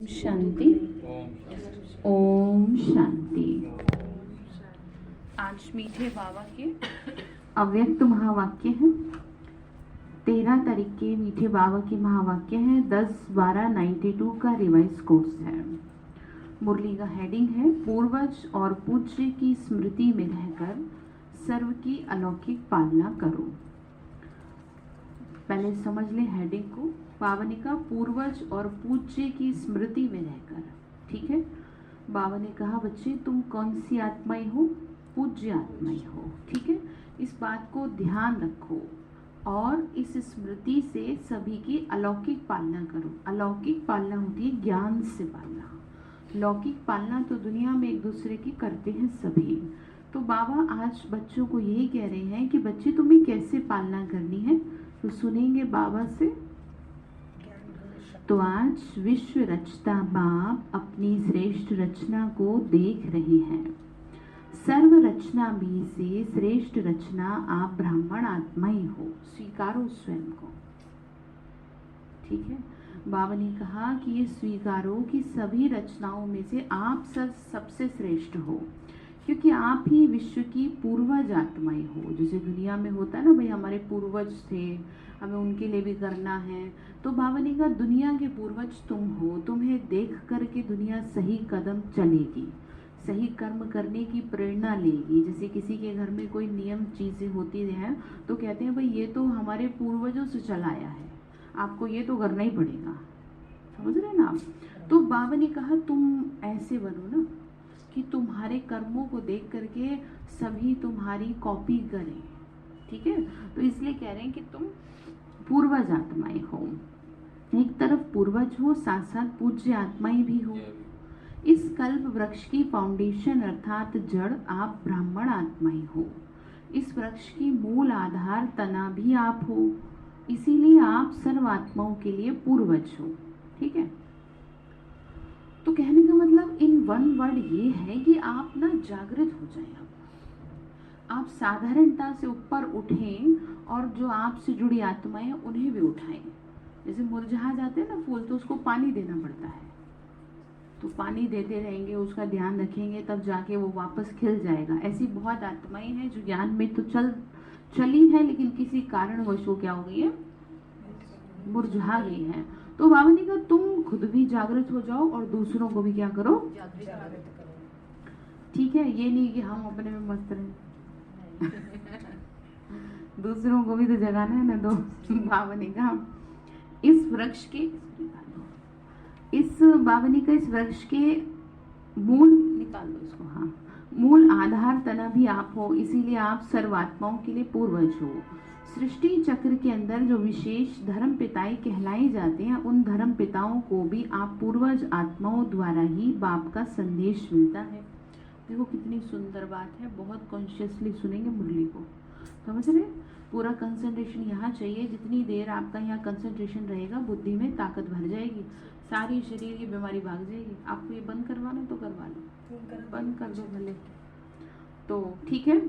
शांति। ओम शांति। आज मीठे बाबा के अव्यक्त महावाक्य हैं। 13 तारीख के मीठे बाबा के महावाक्य हैं। 10/12/92 का रिवाइज कोर्स है। मुरली का हेडिंग है पूर्वज और पूज्य की स्मृति में रहकर सर्व की अलौकिक पालना करो। पहले समझ लें हेडिंग को। बाबा ने कहा पूर्वज और पूज्य की स्मृति में रहकर। ठीक है, बाबा ने कहा बच्चे तुम कौन सी आत्माएं हो? पूज्य आत्माएं हो। ठीक है, इस बात को ध्यान रखो और इस स्मृति से सभी की अलौकिक पालना करो। अलौकिक पालना होती है ज्ञान से पालना। लौकिक पालना तो दुनिया में एक दूसरे की करते हैं सभी। तो बाबा आज बच्चों को यही कह रहे हैं कि बच्चे तुम्हें कैसे पालना करनी है, तो सुनेंगे बाबा से। तो आज विश्व रचता बाप अपनी श्रेष्ठ रचना को देख रहे हैं। सर्व रचना में से श्रेष्ठ रचना आप ब्राह्मण आत्मा ही हो। स्वीकारो स्वयं को। ठीक है, बाबा ने कहा कि ये स्वीकारो कि सभी रचनाओं में से आप सबसे श्रेष्ठ हो, क्योंकि आप ही विश्व की पूर्वज आत्माएं हो। जैसे दुनिया में होता है ना, भाई हमारे पूर्वज थे, हमें उनके लिए भी करना है। तो बाबा ने कहा दुनिया के पूर्वज तुम हो। तुम्हें देख करके दुनिया सही कदम चलेगी, सही कर्म करने की प्रेरणा लेगी। जैसे किसी के घर में कोई नियम चीज़ें होती हैं तो कहते हैं भाई ये तो हमारे पूर्वजों से चला आया है, आपको ये तो करना ही पड़ेगा। समझ रहे हैं ना आप? तो बाबा ने कहा तुम ऐसे बनो ना कि तुम्हारे कर्मों को देख करके सभी तुम्हारी कॉपी करें। ठीक है, तो इसलिए कह रहे हैं कि तुम पूर्वज आत्माएं हो। एक तरफ पूर्वज हो, साथ साथ पूज्य आत्माएं भी हो। इस कल्प वृक्ष की फाउंडेशन अर्थात जड़ आप ब्राह्मण आत्माएं हो। इस वृक्ष की मूल आधार तना भी आप हो, इसीलिए आप सर्व आत्माओं के लिए पूर्वज हो। ठीक है, तो कहने का मतलब इन वन वर्ड ये है कि आप ना जागृत हो जाएं। आप साधारणता से ऊपर उठें और जो आपसे जुड़ी आत्माएं हैं उन्हें भी उठाएं। जैसे मुरझा जाते हैं ना फूल, तो उसको पानी देना पड़ता है। तो पानी देते रहेंगे, उसका ध्यान रखेंगे, तब जाके वो वापस खिल जाएगा। ऐसी बहुत आत्माएं हैं जो ज्ञान में तो चली है, लेकिन किसी कारणवश वो क्या हो गई है, मुरझा गई है। तो बाबा ने कहा तुम खुद भी जागृत हो जाओ और दूसरों को भी क्या करो, ठीक है। ये नहीं कि हम अपने में मस्त रहें दूसरों को भी तो जगाना है ना। तो बाबा ने कहा इस वृक्ष के इस वृक्ष के मूल निकाल दो इसको। हाँ, मूल आधार तना भी आप हो, इसीलिए आप सर्वात्माओं के लिए पूर्वज हो। सृष्टि चक्र के अंदर जो विशेष धर्म पिताएं कहलाए जाते हैं, उन धर्म पिताओं को भी आप पूर्वज आत्माओं द्वारा ही बाप का संदेश मिलता है। देखो कितनी सुंदर बात है। बहुत कॉन्शियसली सुनेंगे मुरली को, समझ रहे? पूरा कंसंट्रेशन यहाँ चाहिए। जितनी देर आपका यहाँ कंसंट्रेशन रहेगा, बुद्धि में ताकत भर जाएगी, सारी शरीर की बीमारी भाग जाएगी। आपको ये बंद करवाना तो करवा लो, बंद कर दो भले। तो ठीक है,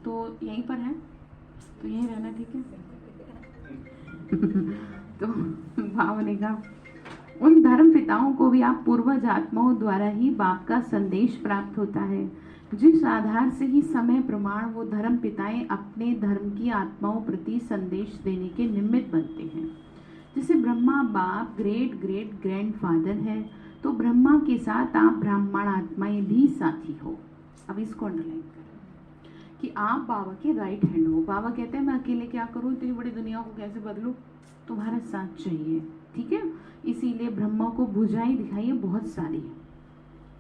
तो यहीं पर है, तो यहीं रहना। ठीक है तो भाव ने कहा उन धर्म पिताओं को भी आप पूर्वज आत्माओं द्वारा ही बाप का संदेश प्राप्त होता है, जिस आधार से ही समय प्रमाण वो धर्म पिताएं अपने धर्म की आत्माओं प्रति संदेश देने के निमित्त बनते हैं। जैसे ब्रह्मा बाप ग्रेट ग्रेट ग्रैंडफादर है, तो ब्रह्मा के साथ आप ब्राह्मण आत्माएं भी साथी हो। अब इसको अंडरलाइन करें कि आप बाबा के राइट हैंड हो। बाबा कहते हैं मैं अकेले क्या करूं, इतनी बड़ी दुनिया को कैसे बदलूं, तुम्हारा साथ चाहिए। ठीक है, इसीलिए ब्रह्मा को भुजाएं दिखाई बहुत सारी है।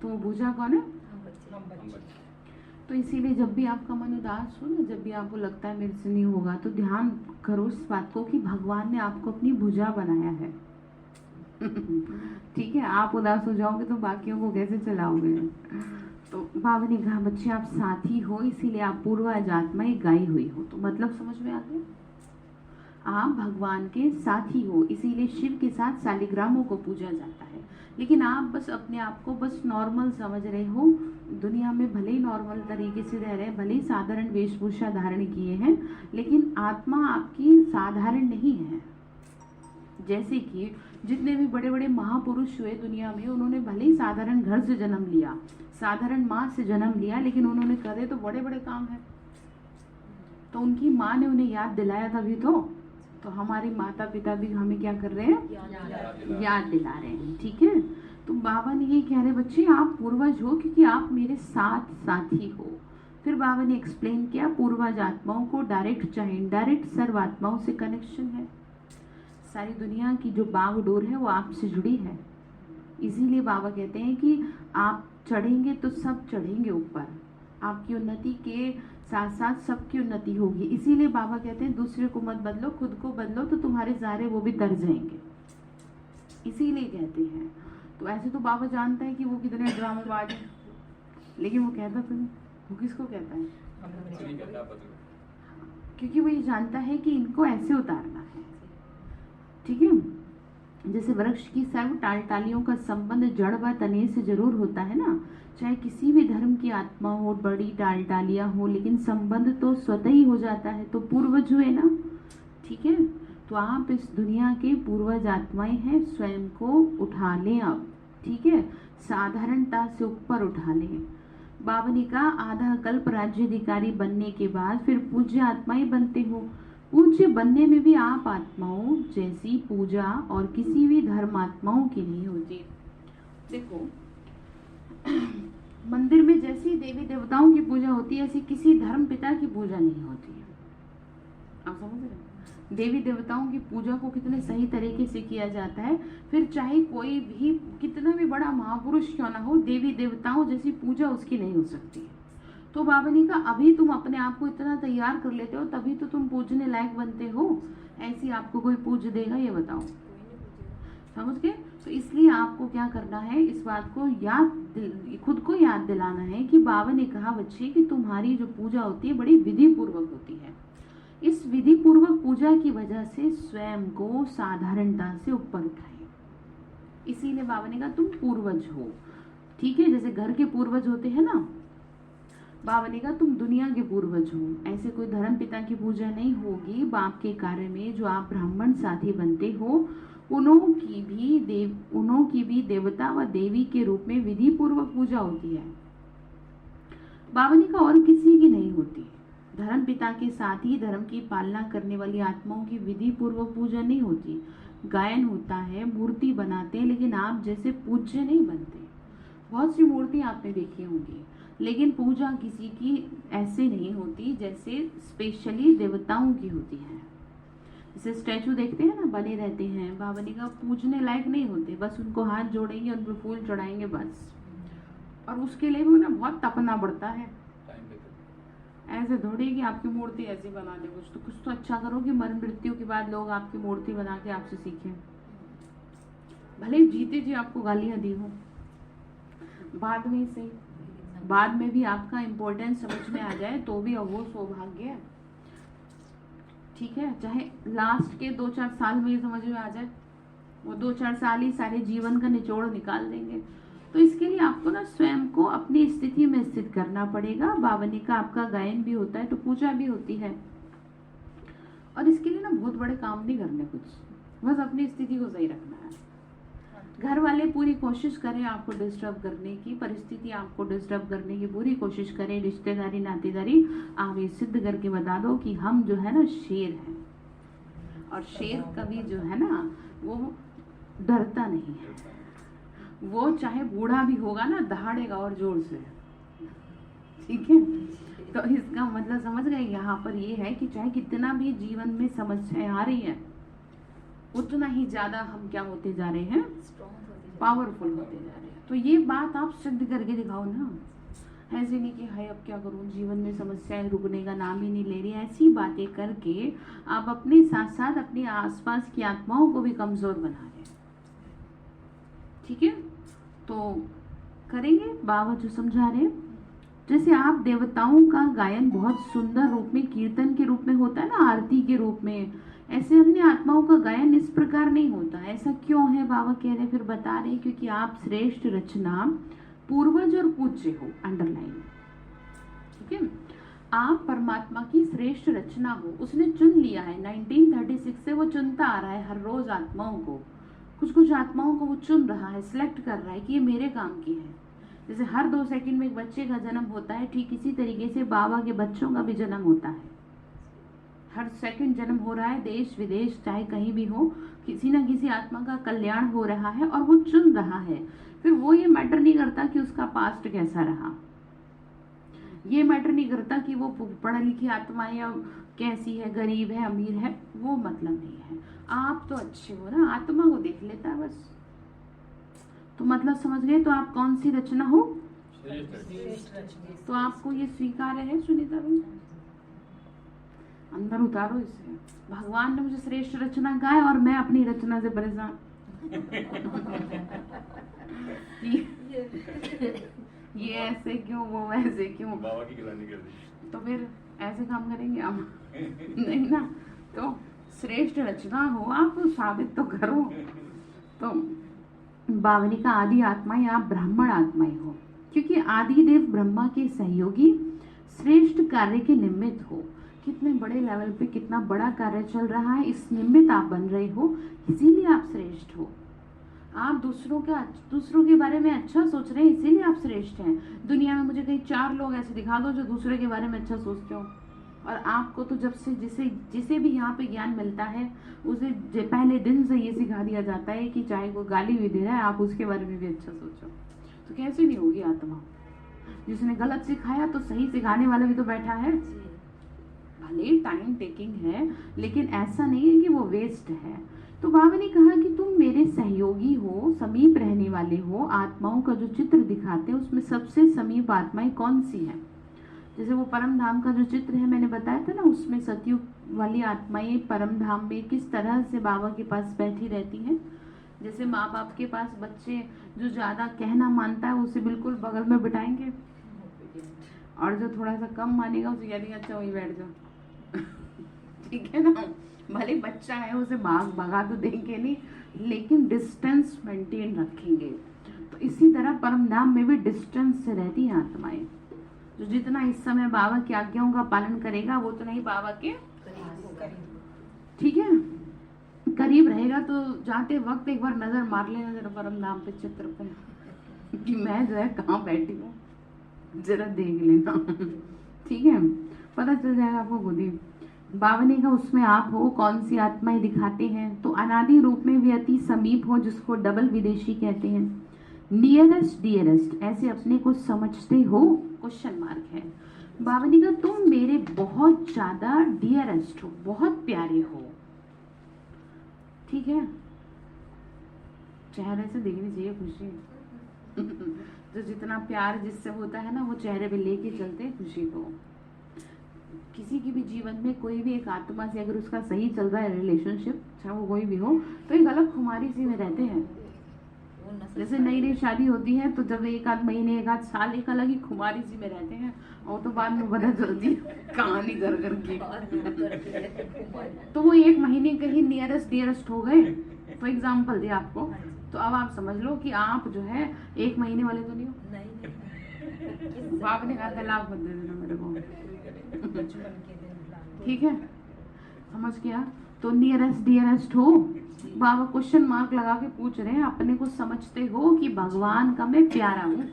तो वो भुजा कौन है? तो इसीलिए जब भी आपका मन उदास हो ना, जब भी आपको लगता है मेरे से नहीं होगा, तो ध्यान करो इस बात को कि भगवान ने आपको अपनी भुजा बनाया है ठीक है, आप उदास हो जाओगे तो बाकियों को कैसे चलाओगे? तो बाबा ने कहा बच्चे आप साथी हो, इसीलिए आप पूर्वज आत्माएं गाई हुई हो। तो मतलब समझ में आ गया, आप भगवान के साथी हो, इसीलिए शिव के साथ शालिग्रामों को पूजा जाता है। लेकिन आप बस अपने आप को बस नॉर्मल समझ रहे हो। दुनिया में भले ही नॉर्मल तरीके से रह रहे हैं, भले ही साधारण वेशभूषा धारण किए हैं, लेकिन आत्मा आपकी साधारण नहीं है। जैसे कि जितने भी बड़े बड़े महापुरुष हुए दुनिया में, उन्होंने भले ही साधारण घर से जन्म लिया, साधारण माँ से जन्म लिया, लेकिन उन्होंने करे तो बड़े बड़े काम है। तो उनकी माँ ने उन्हें याद दिलाया तभी तो हमारे माता पिता भी हमें क्या कर रहे हैं, याद दिला रहे हैं। ठीक है, तो बाबा ने यही कह रहे बच्चे आप पूर्वज हो क्योंकि आप मेरे साथ साथी हो। फिर बाबा ने एक्सप्लेन किया पूर्वज आत्माओं को डायरेक्ट चाहे इनडायरेक्ट सर्व आत्माओं से कनेक्शन है। सारी दुनिया की जो बागडोर है वो आपसे जुड़ी है। इसीलिए बाबा कहते हैं कि आप चढ़ेंगे तो सब चढ़ेंगे ऊपर, आपकी उन्नति के साथ साथ सबकी उन्नति होगी। इसीलिए बाबा कहते हैं दूसरे को मत बदलो, खुद को बदलो तो तुम्हारे सहारे वो भी तर जाएंगे, इसीलिए कहते हैं। तो ऐसे तो बाबा जानता है कि वो कितने ड्रामेबाज हैं, लेकिन वो कहता तो नहीं। वो किसको कहता है? क्योंकि वो ये जानता है कि इनको ऐसे उतारना है। ठीक है, जैसे वृक्ष की सर्व टालियों का संबंध जड़ व तने से जरूर होता है ना, चाहे किसी भी धर्म की आत्मा हो, बड़ी टालियां हो, लेकिन संबंध तो स्वतः ही हो जाता है। तो पूर्वज हुए ना, ठीक है, तो आप इस दुनिया के पूर्वज आत्माएं हैं, स्वयं को उठा लें अब। ठीक है, साधारणता से ऊपर उठा लें। बाबा ने कहा आधा कल्प राज्याधिकारी बनने के बाद फिर पूज्य आत्माएं बनते हो। पूज्य बनने में भी आप आत्माओं जैसी पूजा और किसी भी धर्म आत्माओं की नहीं होती। देखो मंदिर में जैसी देवी देवताओं की पूजा होती है, ऐसी किसी धर्म पिता की पूजा नहीं होती है। आप समझ रहे हैं? देवी देवताओं की पूजा को कितने सही तरीके से किया जाता है। फिर चाहे कोई भी कितना भी बड़ा महापुरुष क्यों ना हो, देवी देवताओं जैसी पूजा उसकी नहीं हो सकती है। तो बाबा ने कहा अभी तुम अपने आप को इतना तैयार कर लेते हो तभी तो तुम पूजने लायक बनते हो। ऐसी आपको कोई पूज देगा? ये बताओ, समझ गए? तो इसलिए आपको क्या करना है, इस बात को खुद को याद दिलाना है कि बाबा ने कहा बच्चे कि तुम्हारी जो पूजा होती है बड़ी विधि पूर्वक होती है। इस विधि पूर्वक पूजा की वजह से स्वयं को साधारणता से ऊपर उठाए। इसीलिए बाबा ने कहा तुम पूर्वज हो। ठीक है, जैसे घर के पूर्वज होते हैं ना, बाबा ने कहा तुम दुनिया के पूर्वज हो। ऐसे कोई धर्म पिता की पूजा नहीं होगी। बाप के कार्य में जो आप ब्राह्मण साथी बनते हो, उन्हों की भी देवता व देवी के रूप में विधि पूर्वक पूजा होती है। बाबा ने कहा और किसी की नहीं होती। धर्म पिता के साथ ही धर्म की पालना करने वाली आत्माओं की विधि पूर्वक पूजा नहीं होती। गायन होता है, मूर्ति बनाते हैं, लेकिन आप जैसे पूज्य नहीं बनते। बहुत सी मूर्ति आपने देखी होंगी, लेकिन पूजा किसी की ऐसे नहीं होती जैसे स्पेशली देवताओं की होती है। जैसे स्टैचू देखते हैं ना, बने रहते हैं, बाबा ने कहा पूजने लायक नहीं होते, बस उनको हाथ जोड़ेंगे, उन पर फूल चढ़ाएंगे बस। और उसके लिए भी उन्हें बहुत तपना पड़ता है। ऐसे थोड़ी कि आपकी मूर्ति ऐसी बना दे। कुछ तो अच्छा करो कि मरण मृत्यु के बाद लोग आपकी मूर्ति बना के आपसे सीखें। भले जीते जी आपको गालियां दी हो, बाद में भी आपका इम्पोर्टेंस समझ में आ जाए तो भी वो सौभाग्य है। ठीक है, चाहे लास्ट के 2-4 साल में ही समझ में आ जाए, वो 2-4 साल ही सारे जीवन का निचोड़ निकाल देंगे। तो इसके लिए आपको ना स्वयं को अपनी स्थिति में स्थित करना पड़ेगा। बावनी का आपका गायन भी होता है तो पूजा भी होती है। और इसके लिए ना बहुत बड़े काम नहीं करने, कुछ बस अपनी स्थिति को सही रखना है। घर वाले पूरी कोशिश करें आपको डिस्टर्ब करने की, परिस्थिति आपको डिस्टर्ब करने की पूरी कोशिश करें, रिश्तेदारी नातेदारी, आप ये सिद्ध करके बता दो कि हम जो है ना शेर हैं। और शेर कभी जो है ना वो डरता नहीं है, वो चाहे बूढ़ा भी होगा ना दहाड़ेगा और जोर से। ठीक है, तो इसका मतलब समझ गए। यहाँ पर ये है कि चाहे कितना भी जीवन में समस्याएं आ रही है, उतना ही ज्यादा हम क्या होते जा रहे हैं, पावरफुल होते जा रहे हैं। तो ये बात आप सिद्ध करके दिखाओ ना। ऐसे नहीं कि हाय अब क्या करूं, जीवन में समस्याएं रुकने का नाम ही नहीं ले रही। ऐसी बातें करके आप अपने साथ साथ अपने आसपास की आत्माओं को भी कमजोर बना रहे हैं। ठीक है, तो करेंगे बाबा जो समझा रहे हैं। जैसे आप देवताओं का गायन बहुत सुंदर रूप में कीर्तन के रूप में होता है ना, आरती के रूप में, ऐसे अन्य आत्माओं का गायन इस प्रकार नहीं होता। ऐसा क्यों है बाबा कह रहे, फिर बता रहे, क्योंकि आप श्रेष्ठ रचना पूर्वज और पूज्य हो। अंडरलाइन। ठीक है, आप परमात्मा की श्रेष्ठ रचना हो। उसने चुन लिया है, 1936 से वो चुनता आ रहा है हर रोज आत्माओं को। कुछ कुछ आत्माओं को वो चुन रहा है, सिलेक्ट कर रहा है कि ये मेरे काम की है। जैसे हर 2 सेकंड में एक बच्चे का जन्म होता है, ठीक इसी तरीके से बाबा के बच्चों का भी जन्म होता है। हर सेकंड जन्म हो रहा है, देश विदेश चाहे कहीं भी हो, किसी ना किसी आत्मा का कल्याण हो रहा है और वो चुन रहा है। फिर वो ये मैटर नहीं करता कि उसका पास्ट कैसा रहा, ये मैटर नहीं करता कि वो पढ़ा लिखी आत्मा है या कैसी है, गरीब है अमीर है, वो मतलब नहीं है। आप तो अच्छे हो ना, आत्मा को देख लेता है बस। तो मतलब समझ गए? तो आप कौन सी रचना हो? तो आपको ये स्वीकार है सुनीता भाई? अंदर उतारो इसे। भगवान ने मुझे श्रेष्ठ रचना कहा है और मैं अपनी रचना से परेशान। ये ऐसे क्यों, वो वैसे क्यों, बाबा की गिलानी कर दी। तो फिर ऐसे काम करेंगे हम? नहीं ना। तो श्रेष्ठ रचना हो आप, साबित तो करो। तो बावनी का आदि आत्मा या आप ब्राह्मण आत्मा ही हो, क्योंकि आदिदेव ब्रह्मा के सहयोगी श्रेष्ठ कार्य के निमित्त हो। कितने बड़े लेवल पे कितना बड़ा कार्य चल रहा है, इस निमित्त आप बन रहे हो, इसीलिए आप श्रेष्ठ हो। आप दूसरों के बारे में अच्छा सोच रहे हैं, इसीलिए आप श्रेष्ठ हैं। दुनिया में मुझे कहीं 4 लोग ऐसे दिखा दो जो दूसरे के बारे में अच्छा सोचते हो, और आपको तो जब से जिसे भी यहाँ पे ज्ञान मिलता है उसे पहले दिन से ये सिखा दिया जाता है कि चाहे कोई गाली भी दे रहा है आप उसके बारे में भी अच्छा सोचो। तो कैसे नहीं होगी आत्मा? जिसने गलत सिखाया तो सही सिखाने वाला भी तो बैठा है। भले टाइम टेकिंग है, लेकिन ऐसा नहीं है कि वो वेस्ट है। तो बाबा ने कहा कि तुम मेरे सहयोगी हो, समीप रहने वाले हो। आत्माओं का जो चित्र दिखाते हैं उसमें सबसे समीप आत्माएं कौन सी है? जैसे वो परम धाम का जो चित्र है मैंने बताया था ना, उसमें सतयुग वाली आत्माएं परम धाम में किस तरह से बाबा के पास बैठी रहती हैं। जैसे माँ बाप के पास बच्चे जो ज्यादा कहना मानता है उसे बिल्कुल बगल में बिठाएंगे, और जो थोड़ा सा कम मानेगा उसे कहेंगे अच्छा वही बैठ जाओ। ठीक है ना? भले बच्चा है उसे भगा तो देंगे नहीं, लेकिन डिस्टेंस मेंटेन रखेंगे। तो इसी तरह परम धाम में भी डिस्टेंस से रहती हैं आत्माएं। जो जितना इस समय बाबा की आज्ञाओं का पालन करेगा वो तो नहीं बाबा के, ठीक है, करीब रहेगा। तो जाते वक्त एक बार नजर मार लेना जरा परम धाम पे चित्र पे कि मैं जो है कहाँ बैठी हूँ, जरा देख लेना। ठीक है, पता चल जाएगा आपको खुद ही। बावनी का उसमें आप हो, कौन सी आत्माएं दिखाते हैं? तो अनादि रूप में भी अति समीप हो, जिसको डबल विदेशी कहते हैं। नियरेस्ट डियरेस्ट, ऐसे अपने को समझते हो? क्वेश्चन मार्क है। बावनी का तुम मेरे बहुत ज्यादा डियरेस्ट हो, बहुत प्यारे हो। ठीक है, चेहरे से देखनी चाहिए खुशी। तो जितना प्यार जिससे होता है ना वो चेहरे पे लेके चलते हैं खुशी को। किसी की भी जीवन में कोई भी एक आत्मा से अगर उसका सही चल रहा है रिलेशनशिप, चाहे वो कोई भी हो, तो एक अलग खुमारी सी में रहते हैं। जैसे नई नई शादी होती है तो जब 1 आध महीने 1 आध साल एक अलग ही खुमारी सी में रहते हैं, और तो बाद में पता चलती है कहानी कर करके। तो वो 1 महीने कहीं नियरेस्ट डियरेस्ट हो गए, तो एग्जाम्पल दिया आपको। तो अब आप समझ लो कि आप जो है 1 महीने वाले तो नहीं हो। बाप ने कहा तलाक मत दे देना मेरे को। ठीक है, समझ गया? तो नियरेस्ट डियरेस्ट हो। बाबा क्वेश्चन मार्क लगा के पूछ रहे हैं, अपने को समझते हो कि भगवान का मैं प्यारा हूँ?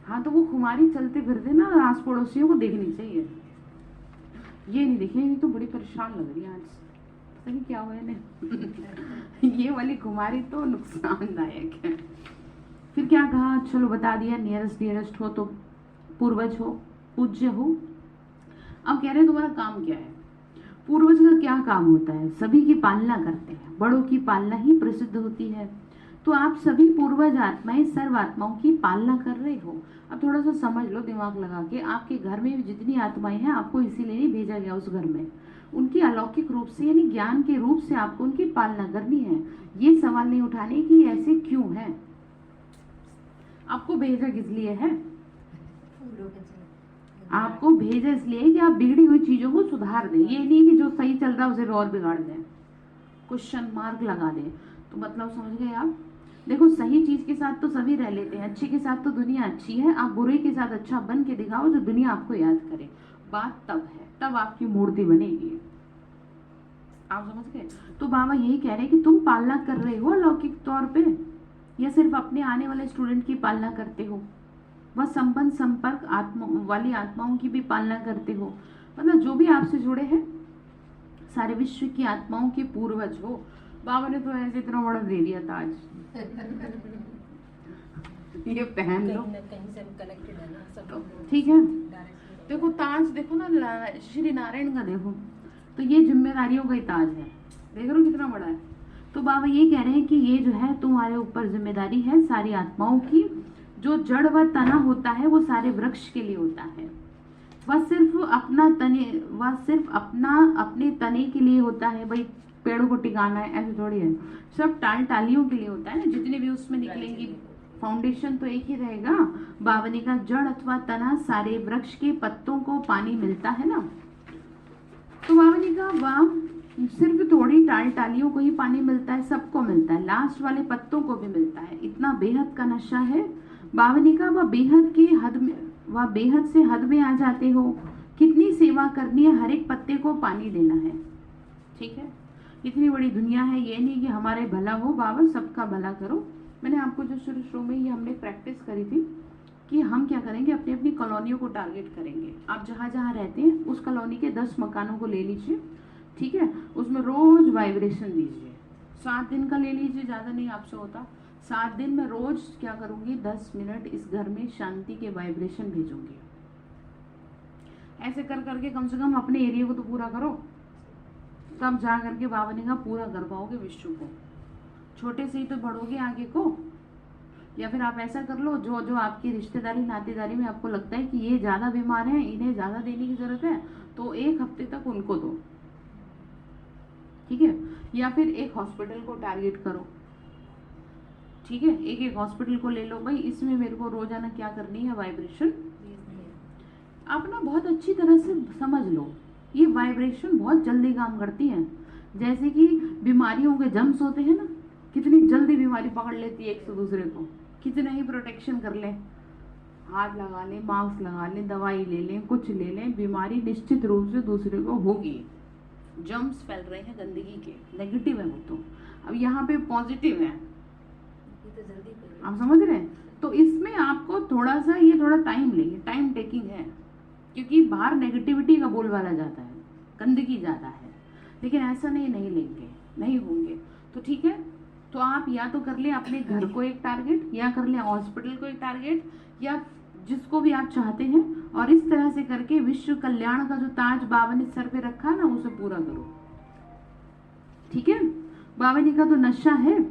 हाँ, तो वो खुमारी चलते फिरते ना आस पड़ोसियों को देखनी चाहिए। ये नहीं देखेंगे तो बड़ी परेशान लग रही है आज, पता नहीं क्या हुआ है। ये वाली खुमारी तो नुकसानदायक है। फिर क्या कहा? चलो बता दिया, नियरेस्ट डियरेस्ट हो तो पूर्वज हो, पूज्य हो। अब कह रहे हैं तुम्हारा काम क्या है? पूर्वज का क्या काम होता है? सभी की पालना करते हैं, बड़ों की पालना ही प्रसिद्ध होती है। तो आप सभी पूर्वज आत्माएं सर्व आत्माओं की पालना कर रहे हो। अब थोड़ा सा समझ लो दिमाग लगा के, आपके घर में भी जितनी आत्माएं हैं आपको इसीलिए नहीं भेजा गया उस घर में, उनकी अलौकिक रूप से यानी ज्ञान के रूप से आपको उनकी पालना करनी है। ये सवाल नहीं उठाने कि ऐसे क्यों है, आपको भेजा किस लिए है? आपको भेजा इसलिए कि आप बिगड़ी हुई चीजों को सुधार दें। ये नहीं कि जो सही चल रहा है उसे और बिगाड़ दें, क्वेश्चन मार्क लगा दें। तो मतलब समझ गए आप? देखो सही चीज के साथ तो सभी रह लेते हैं, अच्छे के साथ तो दुनिया अच्छी है, आप बुरे के साथ अच्छा बन के दिखाओ जो दुनिया आपको याद करे। बात तब है, तब आपकी मूर्ति बनेगी। आप समझ गए? तो बाबा यही कह रहे हैं कि तुम पालना कर रहे हो अलौकिक तौर पे, या सिर्फ अपने आने वाले स्टूडेंट की पालना करते हो, वह संबंध संपर्क आत्मा वाली आत्माओं की भी पालना करते हो। मतलब जो भी आपसे जुड़े हैं सारे विश्व की आत्माओं के पूर्वज हो। बाबा ने तो ऐसे इतना बड़ा दे दिया ताज, ये पहन लो, कहीं से कनेक्टेड है ना सब लोग। ठीक है। देखो ताज देखो ना, श्री नारायण का देखो, तो ये जिम्मेदारियों का ही ताज है, देख रहे हो कितना बड़ा है। तो बाबा ये कह रहे हैं कि ये जो है तुम्हारे ऊपर जिम्मेदारी है सारी आत्माओं की। जो जड़ व तना होता है वो सारे वृक्ष के लिए होता है, वह सिर्फ अपना अपने तने के लिए होता है। भाई पेड़ों को टिकाना है ऐसे थोड़ी है, सब टालियों के लिए होता है ना, जितने भी उसमें निकलेंगी फाउंडेशन तो एक ही रहेगा। बावनी का जड़ अथवा तना सारे वृक्ष के पत्तों को पानी मिलता है ना, तो बावनी का वह सिर्फ थोड़ी टालियों को ही पानी मिलता है, सबको मिलता है, लास्ट वाले पत्तों को भी मिलता है। इतना बेहद का नशा है बावनी का, वह बेहद से हद में आ जाते हो। कितनी सेवा करनी है, हर एक पत्ते को पानी देना है, ठीक है। इतनी बड़ी दुनिया है, ये नहीं कि हमारे भला हो, बाबा सबका भला करो। मैंने आपको जो शुरू में ये हमने प्रैक्टिस करी थी कि हम क्या करेंगे, अपनी अपनी कॉलोनियों को टारगेट करेंगे। आप जहाँ जहाँ रहते हैं उस कॉलोनी के 10 मकानों को ले लीजिए, ठीक है, उसमें रोज वाइब्रेशन दीजिए। 7 दिन का ले लीजिए, ज़्यादा नहीं आपसे होता। 7 दिन में रोज क्या करूँगी, 10 मिनट इस घर में शांति के वाइब्रेशन भेजूंगी। ऐसे कर करके कम से कम अपने एरिया को तो पूरा करो, तब जा करके बाबा ने कहा पूरा कर पाओगे विश्व को। छोटे से ही तो बढ़ोगे आगे को। या फिर आप ऐसा कर लो, जो जो आपकी रिश्तेदारी नातेदारी में आपको लगता है कि ये ज़्यादा बीमार हैं, इन्हें ज़्यादा देने की ज़रूरत है, तो 1 हफ्ते तक उनको दो, ठीक है। या फिर एक हॉस्पिटल को टारगेट करो, ठीक है, एक हॉस्पिटल को ले लो, भाई इसमें मेरे को रोजाना क्या करनी है, वाइब्रेशन। आप ना बहुत अच्छी तरह से समझ लो, ये वाइब्रेशन बहुत जल्दी काम करती है। जैसे कि बीमारियों के जम्स होते हैं ना, कितनी जल्दी बीमारी पकड़ लेती है एक से दूसरे को। कितना ही प्रोटेक्शन कर लें, हाथ लगा लें, मास्क लगा लें, दवाई ले लें, कुछ ले लें, बीमारी निश्चित रूप से दूसरे को होगी। जम्स फैल रहे हैं गंदगी के, नेगेटिव है वो तो, अब यहाँ पे पॉजिटिव है, आप समझ रहे हैं। तो इसमें आपको थोड़ा सा ये थोड़ा टाइम लेंगे, टाइम टेकिंग है, क्योंकि बाहर नेगेटिविटी का बोलबाला जाता है, गंदगी ज़्यादा है। लेकिन ऐसा नहीं लेंगे, नहीं होंगे तो ठीक है। तो आप या तो कर लें अपने घर को एक टारगेट, या कर लें हॉस्पिटल को एक टारगेट, या जिसको भी आप चाहते हैं, और इस तरह से करके विश्व कल्याण का जो ताज बाबा ने सर पे रखा ना, उसे पूरा करो, ठीक है। बाबा जी का तो नशा है